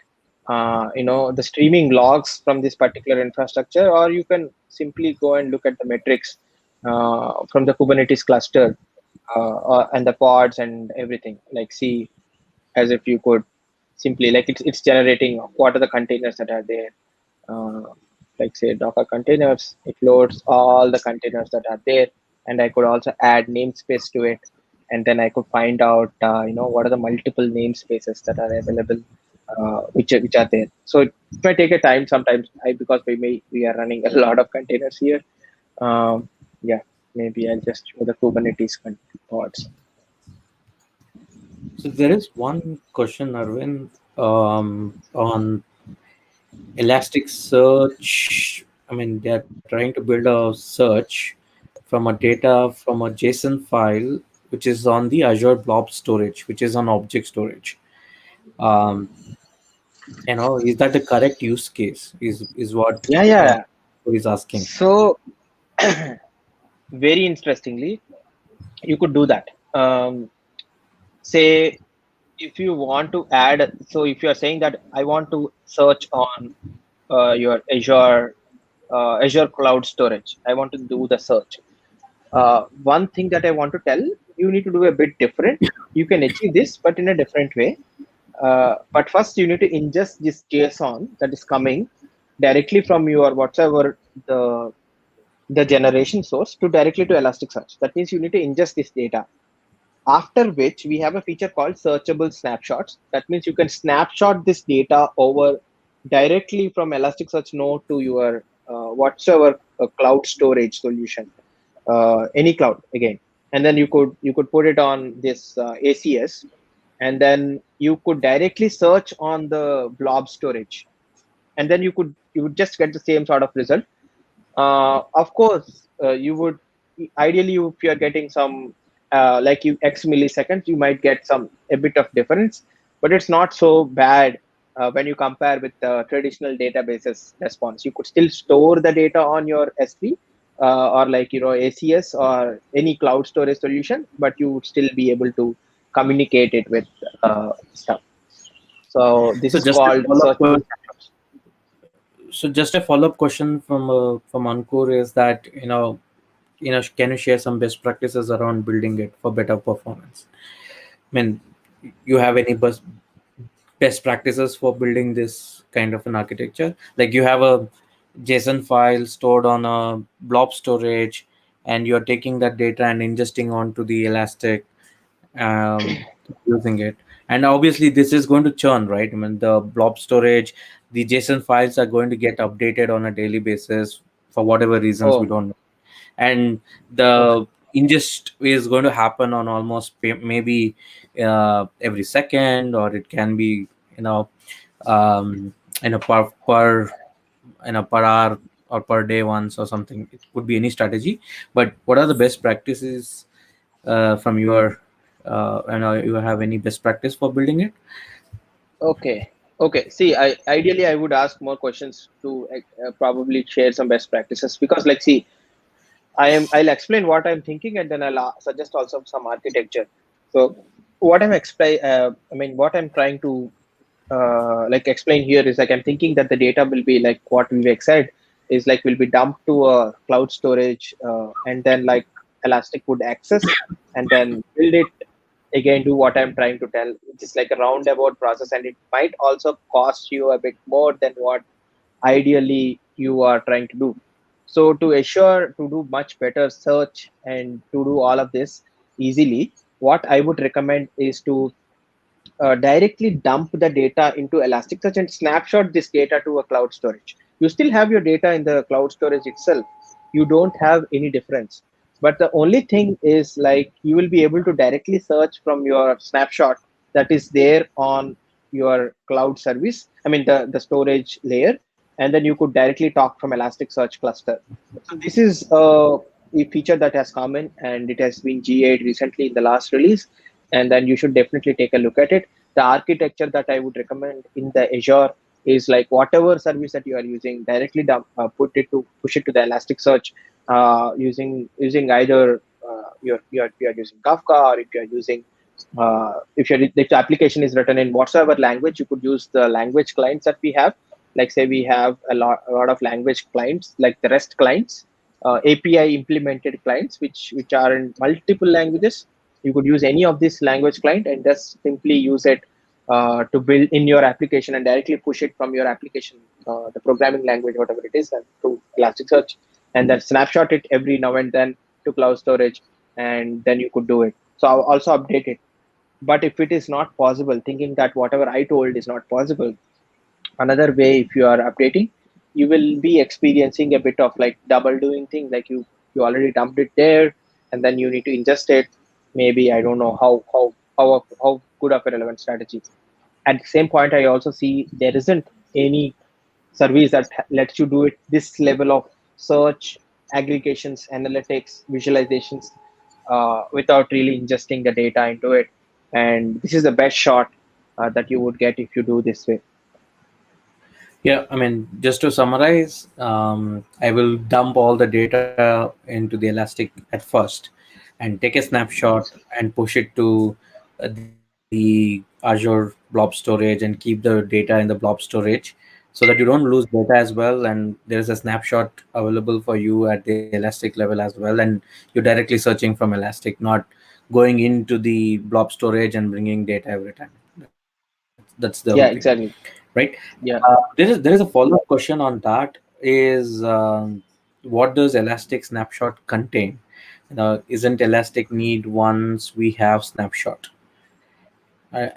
Speaker 2: the streaming logs from this particular infrastructure, or you can simply go and look at the metrics from the Kubernetes cluster, and the pods and everything. Like see, as if you could simply like it's generating what are the containers that are there. uh, like say Docker containers, it loads all the containers that are there, and I could also add namespace to it, and then I could find out what are the multiple namespaces that are available, which are there. So it might take a time sometimes, because we are running a lot of containers here. Yeah, maybe I'll just show the Kubernetes pods.
Speaker 3: so there is one question, Arvind, on Elasticsearch. I mean, they are trying to build a search from a data from a JSON file, which is on the Azure Blob storage, which is on object storage. Um, is that the correct use case? Is what
Speaker 2: Yeah, yeah.
Speaker 3: he's asking.
Speaker 2: So very interestingly, you could do that. Say if you want to add, so if you are saying that I want to search on your Azure cloud storage, I want to do the search. One thing that I want to tell you, need to do a bit different. You can achieve this, but in a different way. But first, you need to ingest this JSON that is coming directly from your whatever the generation source to directly to Elasticsearch. That means you need to ingest this data. After which we have a feature called searchable snapshots. That means you can snapshot this data over directly from Elasticsearch node to your whatsoever cloud storage solution, any cloud again, and then you could put it on this ACS, and then you could directly search on the blob storage, and then you would just get the same sort of result. Of course, you would ideally, if you are getting some like you X milliseconds, you might get a bit of difference, but it's not so bad when you compare with the traditional databases response. You could still store the data on your S3 or ACS or any cloud storage solution, but you would still be able to communicate it with stuff. So this
Speaker 3: So
Speaker 2: is
Speaker 3: just a
Speaker 2: called
Speaker 3: follow-up.
Speaker 2: searchable snapshots.
Speaker 3: So just a follow-up question from Ankur is that can you share some best practices around building it for better performance? I mean, you have any best practices for building this kind of an architecture? Like you have a JSON file stored on a blob storage. and you're taking that data and ingesting onto the Elastic, using it. And obviously this is going to churn, right? I mean, the blob storage, the JSON files are going to get updated on a daily basis for whatever reasons we
Speaker 2: Oh,
Speaker 3: don't know. And
Speaker 2: okay.
Speaker 3: the ingest is going to happen on almost maybe every second, or it can be, you know, um, in a per hour or per day once or something. It could be any strategy. But what are the best practices from your and you have any best practice for building it?
Speaker 2: Okay. Okay. See, ideally I would ask more questions to probably share some best practices, because like, see, I'll explain what I'm thinking, and then I'll suggest also some architecture. So what what I'm trying to like explain here is like, I'm thinking that the data will be like what Vivek said, is like will be dumped to a cloud storage, and then like Elastic would access and then build it again, do what I'm trying to tell. It's like a roundabout process, and it might also cost you a bit more than what ideally you are trying to do. So to assure to do much better search and to do all of this easily, what I would recommend is to directly dump the data into Elasticsearch and snapshot this data to a cloud storage. You still have your data in the cloud storage itself. You don't have any difference. But the only thing is like you will be able to directly search from your snapshot that is there on your cloud service. I mean the storage layer, and then you could directly talk from Elasticsearch cluster. So this is a feature that has come in, and it has been GA'd recently in the last release, and then you should definitely take a look at it. The architecture that I would recommend in the Azure is like whatever service that you are using, directly push it to the Elasticsearch using either you're using Kafka, or if you're using if the application is written in whatsoever language, you could use the language clients that we have. Like say we have a lot of language clients, like the REST clients, API implemented clients, which are in multiple languages. You could use any of this language client and just simply use it to build in your application and directly push it from your application, the programming language, whatever it is, and to Elasticsearch, and then snapshot it every now and then to cloud storage, and then you could do it. So I'll also update it. But if it is not possible, thinking that whatever I told is not possible, another way, if you are updating, you will be experiencing a bit of like double doing thing, like you already dumped it there, and then you need to ingest it. Maybe I don't know how good of a relevant strategy. At the same point, I also see there isn't any service that lets you do it this level of search, aggregations, analytics, visualizations, without really ingesting the data into it. And this is the best shot that you would get if you do this way.
Speaker 3: Yeah, I mean, just to summarize, I will dump all the data into the Elastic at first and take a snapshot and push it to the Azure blob storage and keep the data in the blob storage so that you don't lose data as well. And there's a snapshot available for you at the Elastic level as well. And you're directly searching from Elastic, not going into the blob storage and bringing data every time. That's the whole thing,
Speaker 2: Yeah,
Speaker 3: right?
Speaker 2: exactly. Yeah.
Speaker 3: There is a follow-up question on that is what does Elastic Snapshot contain? Isn't Elastic need once we have snapshot? I,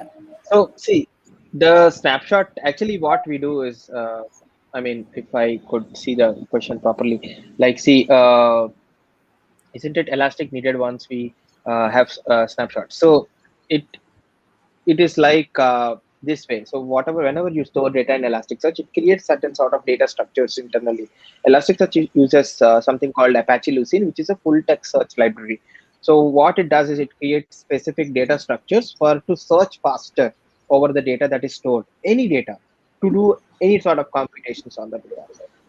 Speaker 2: So see, the snapshot, actually what we do is, I mean, if I could see the question properly, like see, isn't it Elastic needed once we have snapshot? So it it is like this way. So whenever you store data in Elasticsearch, it creates certain sort of data structures internally. Elasticsearch uses something called Apache Lucene, which is a full text search library. So what it does is it creates specific data structures for to search faster over the data that is stored, any data, to do any sort of computations on the data.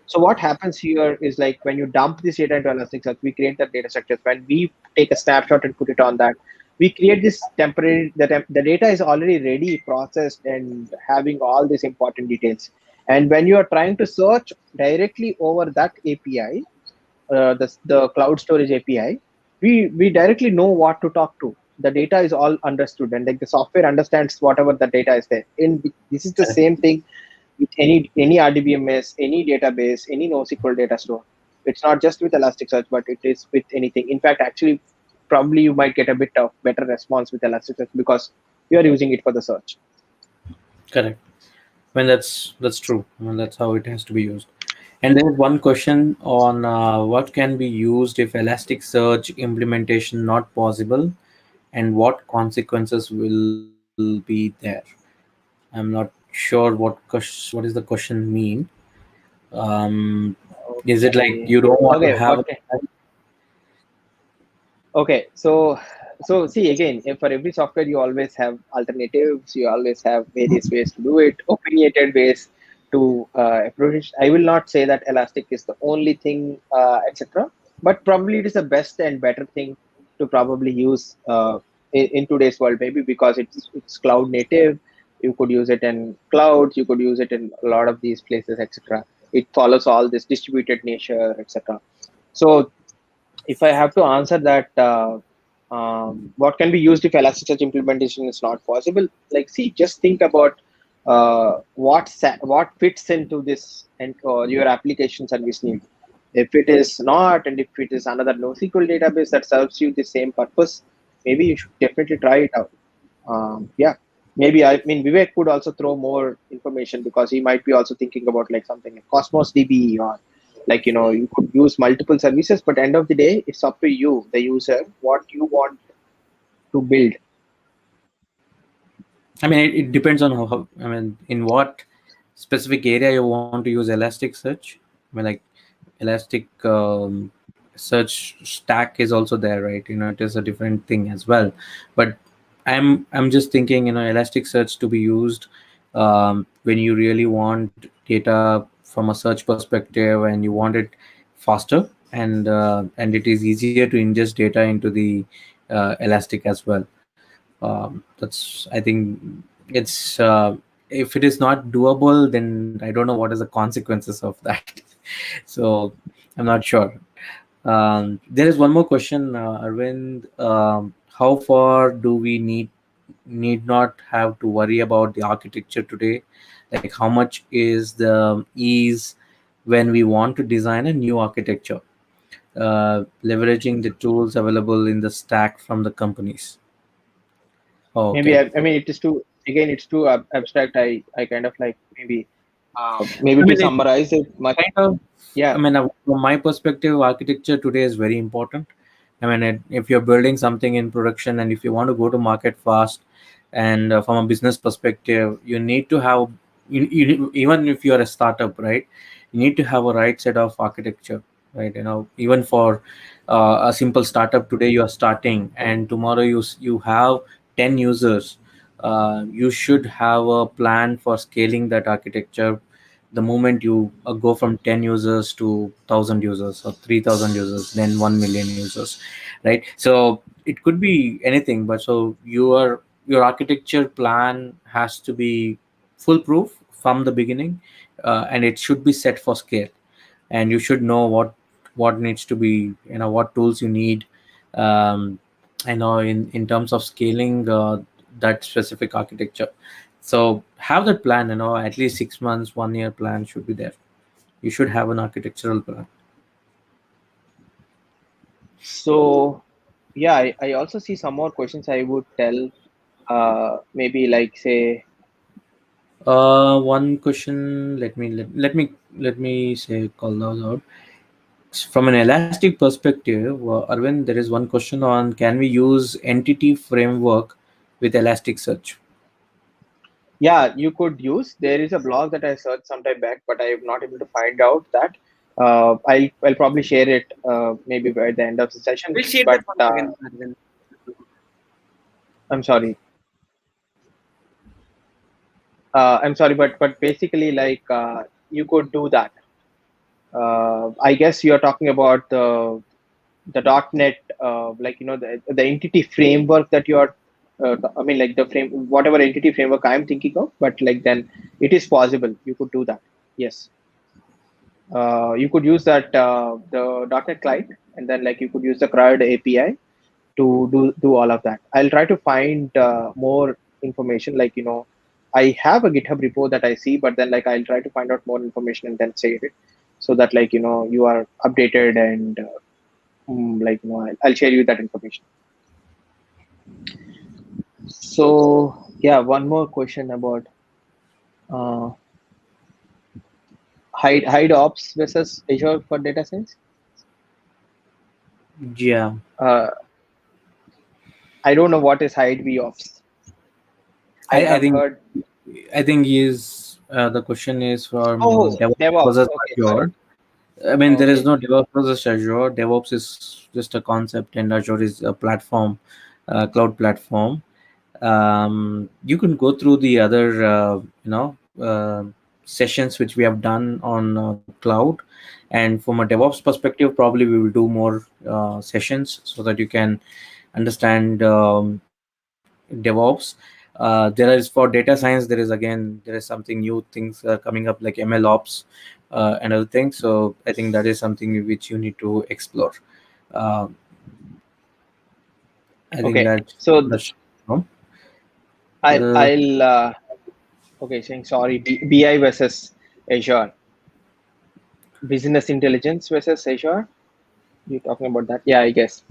Speaker 2: So what happens here is like when you dump this data into Elasticsearch, we create the data structures. When we take a snapshot and put it on that, we create this temporary the data is already ready, processed, and having all these important details. And when you are trying to search directly over that API, the cloud storage API, we directly know what to talk to. The data is all understood, and like the software understands whatever the data is there. And this is the same thing with any RDBMS, any database, any NoSQL data store. It's not just with Elasticsearch, but it is with anything. In fact, actually, probably you might get a bit of better response with Elasticsearch because you are using it for the search.
Speaker 3: Correct. I mean, that's true. I mean, that's how it has to be used. And there is one question on what can be used if Elasticsearch implementation not possible, and what consequences will be there. I'm not sure what does the question mean. Um, is it like
Speaker 2: Okay.
Speaker 3: you don't want to
Speaker 2: Okay.
Speaker 3: have?
Speaker 2: Okay, so see again, if for every software you always have alternatives, you always have various ways to do it, opinionated ways to approach it. I will not say that Elastic is the only thing, etc. But probably it is the best and better thing to probably use in today's world, maybe because it's cloud native. You could use it in clouds, you could use it in a lot of these places, etc. It follows all this distributed nature, etc. So if I have to answer that, what can be used if Elasticsearch implementation is not possible? Like, see, just think about what fits into this and your application service need. If it is not, and if it is another NoSQL database that serves you the same purpose, maybe you should definitely try it out. Yeah, maybe I mean Vivek could also throw more information because he might be also thinking about like something like Cosmos DB or like you could use multiple services, but end of the day it's up to you, the user, what you want to build.
Speaker 3: I mean, it depends on I mean, in what specific area you want to use Elasticsearch. I mean, like Elastic search stack is also there, right? It is a different thing as well. But I'm just thinking, Elasticsearch to be used when you really want data from a search perspective and you want it faster, and it is easier to ingest data into the Elastic as well. That's I think it's if it is not doable, then I don't know what is the consequences of that. So I'm not sure. There is one more question, Arvind. How far do we need not have to worry about the architecture today? Like how much is the ease when we want to design a new architecture, leveraging the tools available in the stack from the companies? Oh,
Speaker 2: Maybe
Speaker 3: okay.
Speaker 2: I mean it is too, again it's too abstract. I kind of like maybe
Speaker 3: I
Speaker 2: to
Speaker 3: mean, it
Speaker 2: summarize it much.
Speaker 3: kind of, I
Speaker 2: Yeah,
Speaker 3: mean, from my perspective, architecture today is very important. I mean, if you're building something in production and if you want to go to market fast, and from a business perspective, you need to have, even if you're a startup, right? You need to have a right set of architecture, right? Even for a simple startup today, you are starting, and tomorrow you have 10 users. You should have a plan for scaling that architecture the moment you go from 10 users to 1,000 users or 3,000 users, then 1 million users, right? So it could be anything, but so your architecture plan has to be foolproof from the beginning, and it should be set for scale, and you should know what needs to be, what tools you need, um, in terms of scaling that specific architecture. So have that plan, at least 6 months, 1 year plan should be there. You should have an architectural plan.
Speaker 2: so yeah, I also see some more questions. I would tell maybe like say
Speaker 3: One question. Let me say call those out. From an Elastic perspective, Arvind, there is one question on can we use entity framework with Elasticsearch?
Speaker 2: yeah, you could use. There is a blog that I searched some time back, but I am not able to find out that. I'll probably share it maybe by the end of the session.
Speaker 1: We'll share that
Speaker 2: But
Speaker 1: once again, Arvind.
Speaker 2: I'm sorry. I'm sorry, but basically, like you could do that. I guess you're talking about the .NET, like the entity framework that you're. I mean, like the frame, whatever entity framework I'm thinking of, but like then it is possible. You could do that. Yes. You could use that the .NET client, and then like you could use the CRUD API to do all of that. I'll try to find more information. Like I have a GitHub repo that I see, but then like I'll try to find out more information and then share it. so that you are updated, and I'll share you that information. So yeah, one more question about uh, hide ops versus Azure for data science.
Speaker 3: Yeah,
Speaker 2: uh, I don't know what is hide v ops. I
Speaker 3: I
Speaker 2: have
Speaker 3: think
Speaker 2: heard.
Speaker 3: is the question is from
Speaker 2: Oh,
Speaker 3: DevOps
Speaker 2: DevOps.
Speaker 3: versus
Speaker 2: Okay, sorry.
Speaker 3: Azure. I mean, there is
Speaker 2: Okay.
Speaker 3: no DevOps versus Azure. DevOps is just a concept, and Azure is a platform, cloud platform. You can go through the other, sessions which we have done on cloud, and from a DevOps perspective, probably we will do more sessions so that you can understand DevOps. There is for data science. There is something new things coming up like ML ops and other things. So I think that is something which you need to explore. Uh, I think
Speaker 2: Okay.
Speaker 3: that
Speaker 2: So
Speaker 3: that's no? uh,
Speaker 2: I'll okay, saying sorry. BI versus Azure. Business intelligence versus Azure. You talking about that? Yeah, I guess.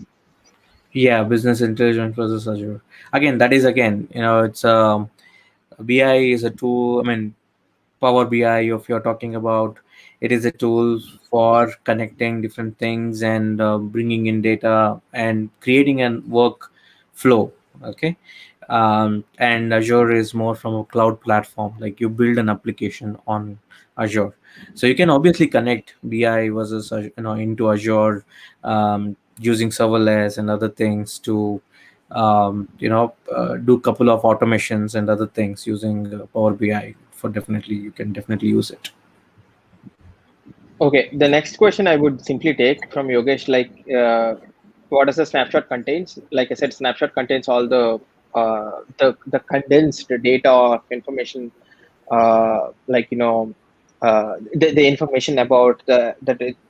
Speaker 3: yeah, business intelligence versus Azure. Again, that is again, it's BI is a tool. I mean, Power BI, if you're talking about, it is a tool for connecting different things and bringing in data and creating a work flow. Okay. And Azure is more from a cloud platform, like you build an application on Azure. So you can obviously connect BI versus into Azure, using serverless and other things to do a couple of automations and other things using Power BI. For definitely, you can definitely use it.
Speaker 2: Okay. The next question I would simply take from Yogesh, what does a snapshot contains? Like I said, snapshot contains all the condensed data or information, the information about the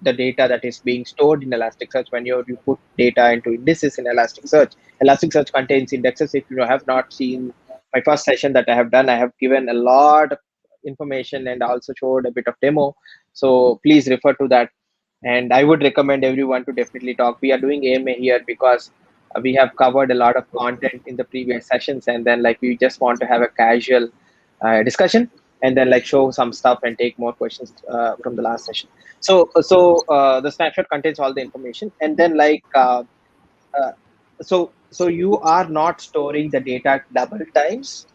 Speaker 2: data that is being stored in Elasticsearch. When you put data into indices in Elasticsearch contains indexes. If you have not seen my first session that I have done, I have given a lot of information and also showed a bit of demo. So please refer to that. And I would recommend everyone to definitely talk. We are doing AMA here because we have covered a lot of content in the previous sessions, and then we just want to have a casual discussion, and then show some stuff and take more questions from the last session. So the snapshot contains all the information, and then uh, so you are not storing the data double times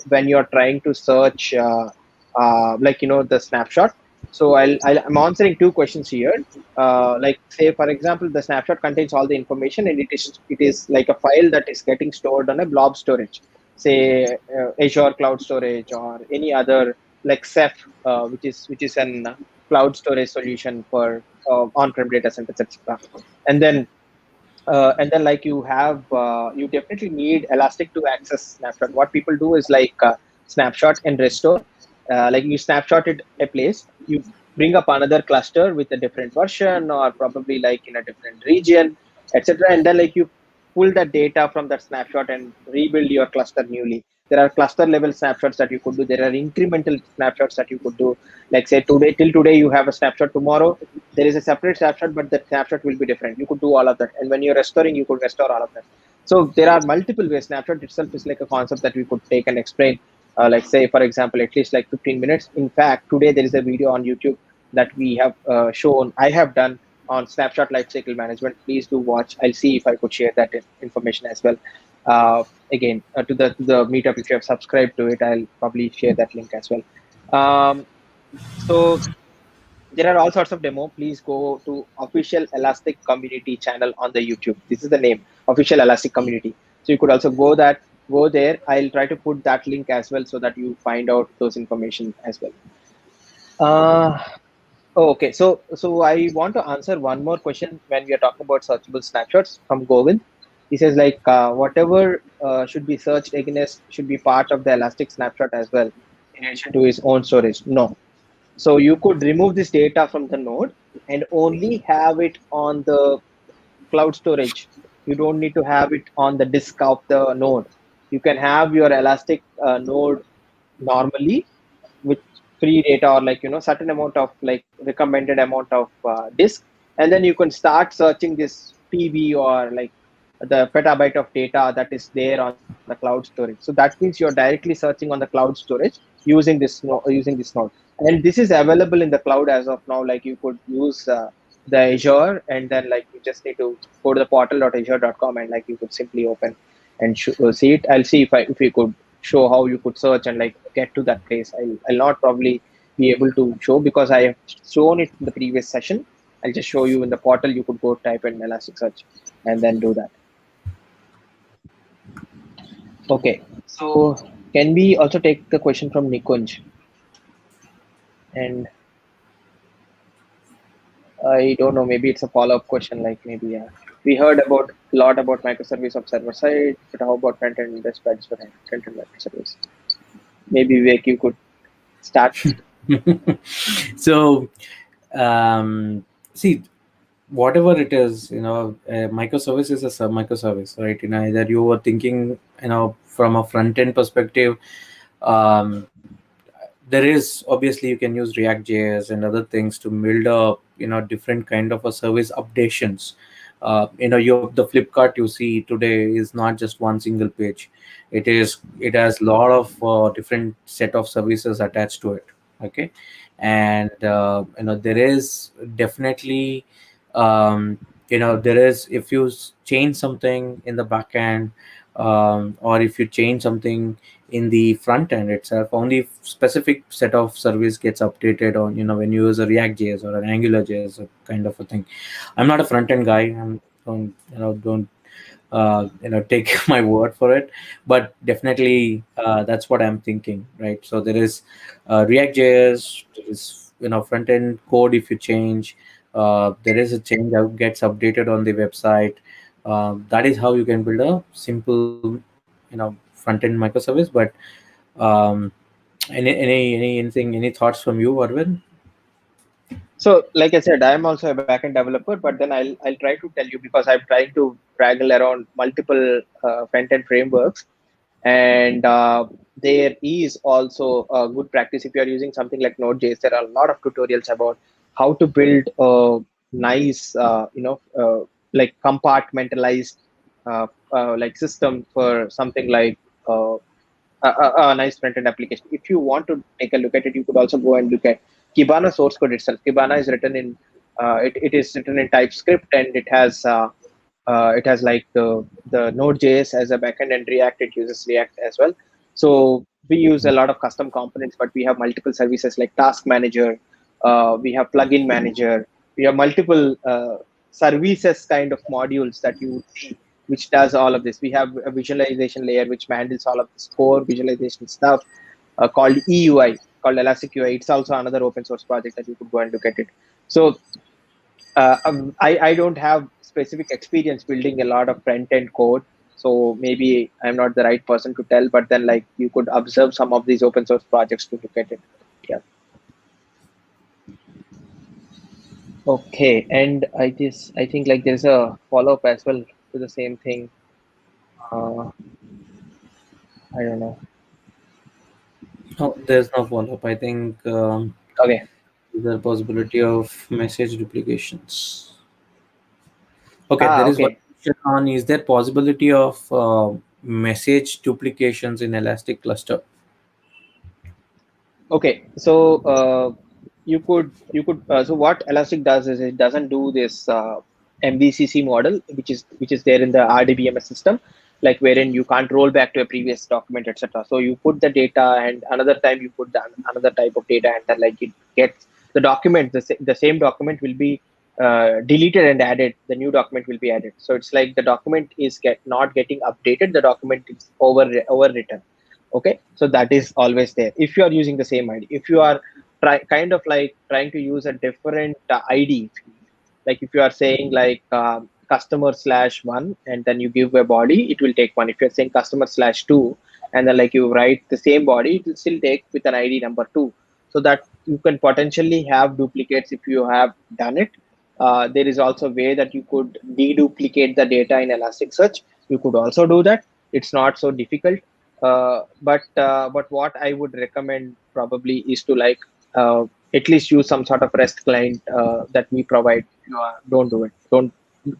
Speaker 2: when you're trying to search the snapshot. So I'm answering two questions here. Say for example, the snapshot contains all the information, and it is like a file that is getting stored on a blob storage, say Azure Cloud Storage or any other like Ceph, which is an cloud storage solution for on-prem data centers, etc. And then you definitely need Elastic to access snapshot. What people do is snapshot and restore. You snapshot it a place, you bring up another cluster with a different version or probably in a different region, etc. And then you pull the data from that snapshot and rebuild your cluster newly. There are cluster level snapshots that you could do. There are incremental snapshots that you could do. Like say today you have a snapshot. Tomorrow there is a separate snapshot, but that snapshot will be different. You could do all of that. And when you're restoring, you could restore all of that. So there are multiple ways. Snapshot itself is like a concept that we could take and explain. Say, for example, at least 15 minutes. In fact, today there is a video on YouTube that we have shown, I have done on snapshot lifecycle management. Please do watch. I'll see if I could share that information as well. Again, to the meetup, if you have subscribed to it, I'll probably share that link as well. So there are all sorts of demo. Please go to official Elastic community channel on the YouTube. This is the name, official Elastic community. So you could also go there. I'll try to put that link as well so that you find out those information as well. Okay. So I want to answer one more question when we are talking about searchable snapshots from Govind. He says whatever should be searched against should be part of the Elastic snapshot as well, in addition to his own storage. No. So you could remove this data from the node and only have it on the cloud storage. You don't need to have it on the disk of the node. You can have your Elastic node normally with free data, or like certain amount of like recommended amount of disk, and then you can start searching this PB or like the petabyte of data that is there on the cloud storage. So that means you're directly searching on the cloud storage using this node, and this is available in the cloud as of now. Like you could use the Azure, and then like you just need to go to the portal.azure.com, and like you could simply open and see it. I'll see if we could show how you could search and like get to that place. I'll not probably be able to show because I have shown it in the previous session. I'll just show you in the portal. You could go type in Elasticsearch and then do that. Okay, so can we also take the question from Nikunj? And I don't know, maybe it's a follow-up question, like maybe, yeah. We heard about a lot about microservice of server side, but how about front-end dashboards for front-end microservice? Maybe Vivek, you could start.
Speaker 3: So, see, whatever it is, a microservice is a sub microservice, right? Either you were thinking, from a front-end perspective, um, there is obviously you can use React.js and other things to build a different kind of a service updations. The Flipkart you see today is not just one single page. It has a lot of different set of services attached to it. Okay, and there is definitely there is, if you change something in the backend, or if you change something in the front end itself, only specific set of service gets updated on when you use a React.js or an AngularJS kind of a thing. I'm not a front end guy. Don't take my word for it, but definitely that's what I'm thinking, right? So there is React.js, there is front end code. If you change, there is a change that gets updated on the website. That is how you can build a simple front end microservice. But um, any thoughts from you, Arvind?
Speaker 2: So, like I said, I am also a backend developer, but then I'll try to tell you because I'm trying to wrangle around multiple front-end frameworks, and there is also a good practice if you are using something like Node.js. There are a lot of tutorials about how to build a nice, like compartmentalized, like system for something like a nice front-end application. If you want to take a look at it, you could also go and look at Kibana source code itself. Kibana is written in it is written in TypeScript, and it has like the Node.js as a backend, and React, it uses React as well. So we use a lot of custom components, but we have multiple services like Task Manager, we have Plugin Manager, we have multiple services kind of modules that you would see, which does all of this. We have a visualization layer which handles all of this core visualization stuff, called EUI, called Elastic UI. It's also another open source project that you could go and look at it. So I don't have specific experience building a lot of front end code, so maybe I'm not the right person to tell. But then, like, you could observe some of these open source projects to look at it. Yeah. Okay, and I think like there's a follow up as well to the same thing. I don't know.
Speaker 3: No, there's no follow-up. I think
Speaker 2: Okay.
Speaker 3: there's a possibility of message duplications. Okay, there is one
Speaker 2: Okay.
Speaker 3: question on, is there possibility of message duplications in Elastic Cluster?
Speaker 2: Okay, so so what Elastic does is it doesn't do this MVCC model, which is there in the RDBMS system, like wherein you can't roll back to a previous document, etc. So you put the data, and another time you put another type of data, and then like it gets the document, the same document will be deleted and added. The new document will be added. So it's like the document is not getting updated. The document is overwritten. Okay, so that is always there if you are using the same ID. If you are kind of like trying to use a different ID, like if you are saying like customer/1 and then you give a body, it will take one. If you're saying customer/2 and then like you write the same body, it will still take with an ID number 2, so that you can potentially have duplicates if you have done it. There is also a way that you could deduplicate the data in Elasticsearch. You could also do that. It's not so difficult. But what I would recommend probably is to like at least use some sort of REST client that we provide. Don't do it. Don't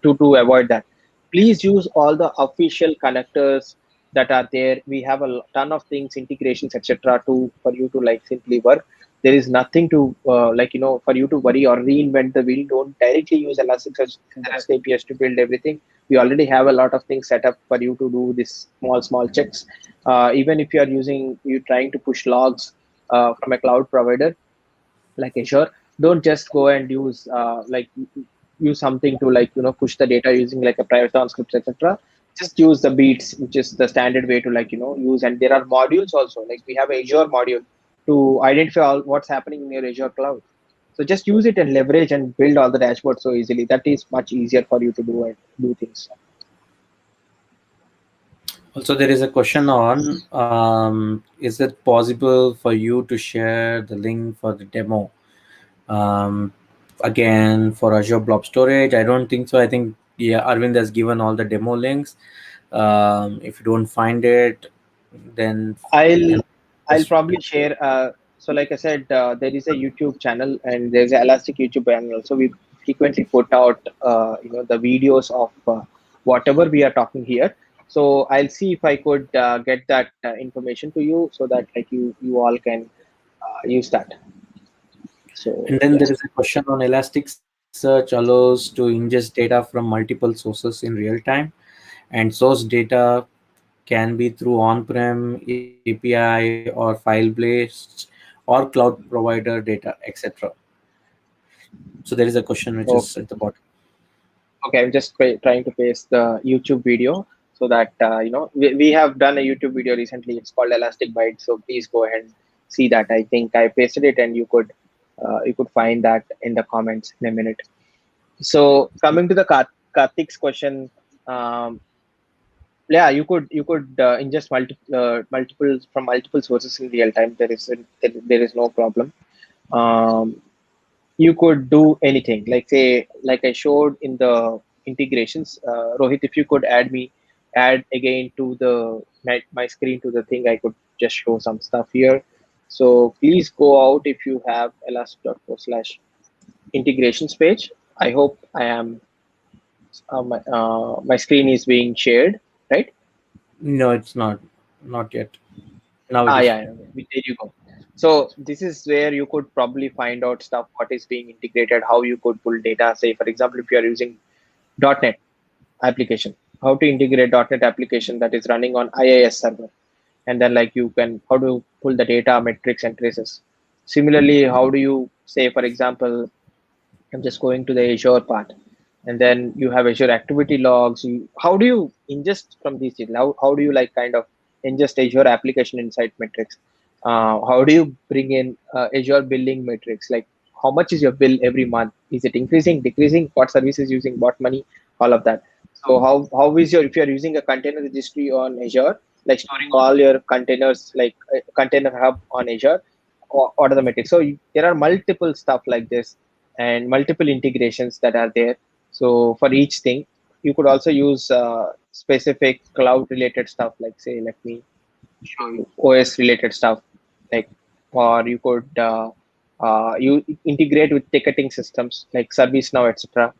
Speaker 2: to avoid that. Please use all the official connectors that are there. We have a ton of things, integrations, etc. to for you to like simply work. There is nothing to for you to worry or reinvent the wheel. Don't directly use Elasticsearch and the REST APIs to build everything. We already have a lot of things set up for you to do this small checks. Even if you're trying to push logs from a cloud provider like Azure, don't just go and use something to push the data using like a Python scripts, etc. Just use the beats, which is the standard way to use. And there are modules also. Like we have Azure module to identify all what's happening in your Azure cloud. So just use it and leverage and build all the dashboards so easily. That is much easier for you to do and do things.
Speaker 3: Also, there is a question on is it possible for you to share the link for the demo? Um, Again, for Azure Blob Storage, I don't think so. I think, yeah, Arvind has given all the demo links. If you don't find it, then
Speaker 2: I'll
Speaker 3: you know,
Speaker 2: I'll
Speaker 3: just
Speaker 2: probably share. So, like I said, there is a YouTube channel and there's an Elastic YouTube channel. So we frequently put out, the videos of whatever we are talking here. So I'll see if I could get that information to you so that like you all can use that. So
Speaker 3: and then
Speaker 2: yeah.
Speaker 3: there is a question on Elasticsearch allows to ingest data from multiple sources in real time, and source data can be through on-prem API or file-based or cloud provider data, etc. So there is a question which is at the bottom.
Speaker 2: Okay, I'm just trying to paste the YouTube video so that we have done a YouTube video recently. It's called Elastic Byte, so please go ahead and see that. I think I pasted it, and you could find that in the comments in a minute. So coming to the Karthik's question, um, yeah, you could ingest multiple from multiple sources in real time. There is no problem. Um, you could do anything like I showed in the integrations. Rohit, if you could add again to my screen to the thing, I could just show some stuff here. So please go out if you have elastic.co/integrations page. I hope my screen is being shared, right?
Speaker 3: No, it's not yet. Now it is.
Speaker 2: Yeah, there you go. So this is where you could probably find out stuff, what is being integrated, how you could pull data. Say, for example, if you are using .NET application, how to integrate .NET application that is running on IIS server, and then like you can how to pull the data, metrics, and traces. Similarly, how do you say, for example, I'm just going to the Azure part, and then you have Azure activity logs. How do you ingest from these data? How do you like kind of ingest Azure application insight metrics? How do you bring in Azure billing metrics? Like how much is your bill every month? Is it increasing, decreasing? What service is using what money? All of that. So how is your if you're using a container registry on Azure, like storing all your containers, like container hub on Azure, what are the metrics? So there are multiple stuff like this and multiple integrations that are there. So for each thing, you could also use specific cloud related stuff, like say, let me show you OS related stuff, like, or you could you integrate with ticketing systems like ServiceNow, etc.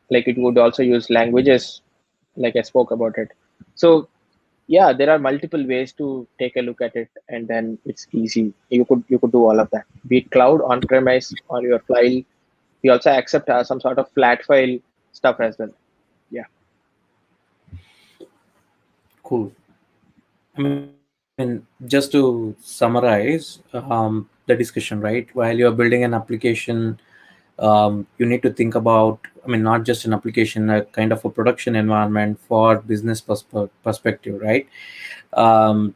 Speaker 2: Like it would also use languages, like I spoke about it. So yeah, there are multiple ways to take a look at it, and then it's easy. You could do all of that, be it cloud, on premise, or your file. We also accept some sort of flat file stuff as well. Yeah.
Speaker 3: Cool. I mean, just to summarize the discussion, right? While you're building an application, you need to think about, I mean, not just an application, a kind of a production environment for business perspective, right? Um,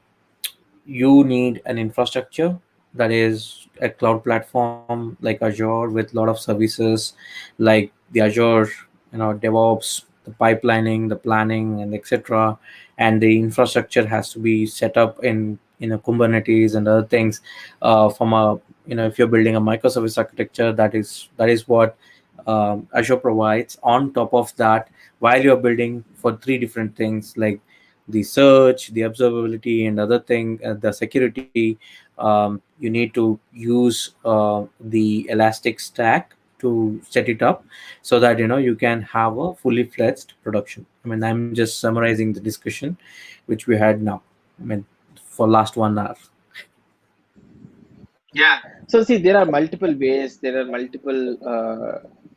Speaker 3: you need an infrastructure that is a cloud platform like Azure with a lot of services like the Azure, DevOps, the pipelining, the planning, and etc. And the infrastructure has to be set up in a Kubernetes and other things. From a, if you're building a microservice architecture, that is what Azure provides. On top of that, while you're building for three different things like the search, the observability, and other thing, the security, you need to use the Elastic Stack to set it up so that you can have a fully fledged production. I mean, I'm just summarizing the discussion which we had now. I mean, for last 1 hour.
Speaker 2: Yeah. So see, there are multiple ways. There are multiple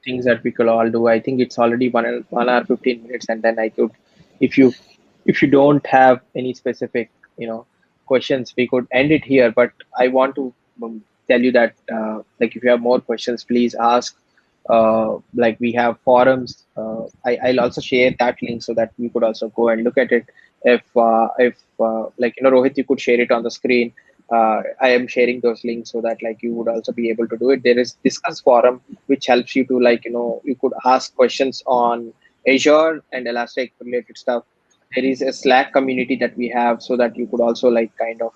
Speaker 2: things that we could all do. I think it's already 1 hour 15 minutes, and then I could, if you don't have any specific questions, we could end it here. But I want to tell you that like if you have more questions, please ask. Like we have forums. I'll also share that link so that you could also go and look at it. If like Rohit, you could share it on the screen. I am sharing those links so that like you would also be able to do it. There is discuss forum which helps you to like you could ask questions on Azure and Elastic related stuff. There is a Slack community that we have so that you could also like kind of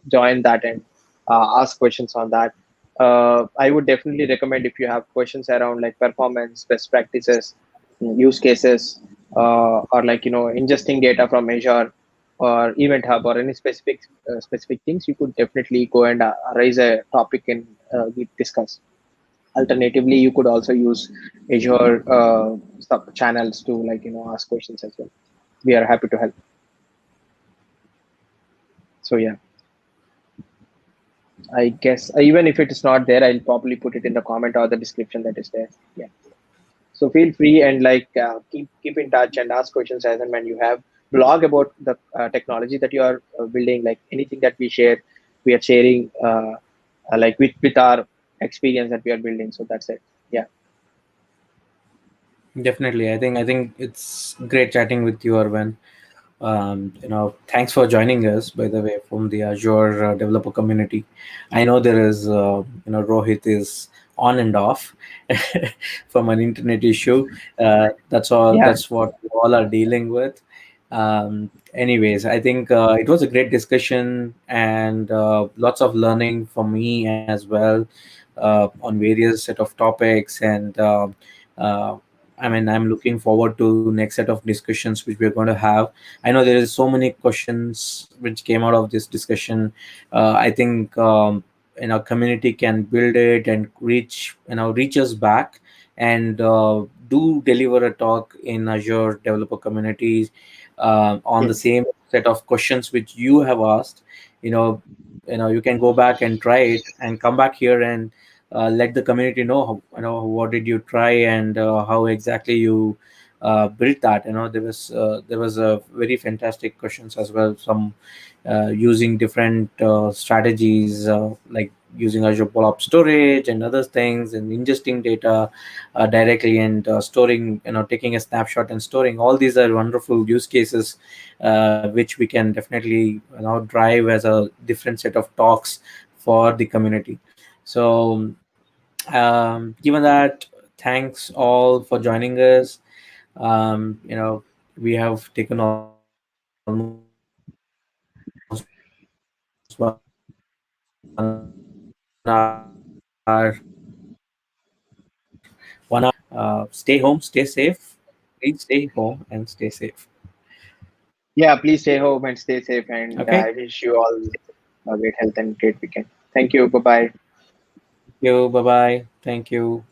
Speaker 2: join that and ask questions on that. I would definitely recommend if you have questions around like performance, best practices, use cases, or like ingesting data from Azure or Event Hub or any specific things, you could definitely go and raise a topic and we discuss. Alternatively, you could also use Azure sub channels to like ask questions as well. We are happy to help. So yeah, I guess even if it is not there, I'll probably put it in the comment or the description that is there. Yeah. So feel free and like keep in touch and ask questions as and when you have. Blog about the technology that you are building, like anything that we are sharing like with our experience that we are building. So that's it. Yeah.
Speaker 3: Definitely. I think it's great chatting with you, Arvind. Thanks for joining us, by the way, from the Azure developer community. I know there is, Rohit is on and off from an internet issue. That's all.
Speaker 2: Yeah.
Speaker 3: That's what we all are dealing with. Anyways, I think it was a great discussion and lots of learning for me as well on various set of topics and. Uh, I mean, I'm looking forward to next set of discussions which we're going to have. I know there is so many questions which came out of this discussion. I think community can build it and reach us back and do deliver a talk in Azure developer communities on the
Speaker 2: Yes.
Speaker 3: same set of questions which you have asked. You can go back and try it and come back here and let the community know what did you try and how exactly you built that. There was a very fantastic questions as well, some using different strategies like using Azure Blob storage and other things and ingesting data directly and storing, taking a snapshot and storing. All these are wonderful use cases which we can definitely drive as a different set of talks for the community. So given that, thanks all for joining us. We have taken almost 1 hour. Stay home, stay safe. Please stay home and stay safe.
Speaker 2: Yeah. Please stay home and stay safe. And
Speaker 3: Okay.
Speaker 2: I wish you all great health and great weekend. Thank you. Bye bye.
Speaker 3: Thank you. Bye bye. Thank you.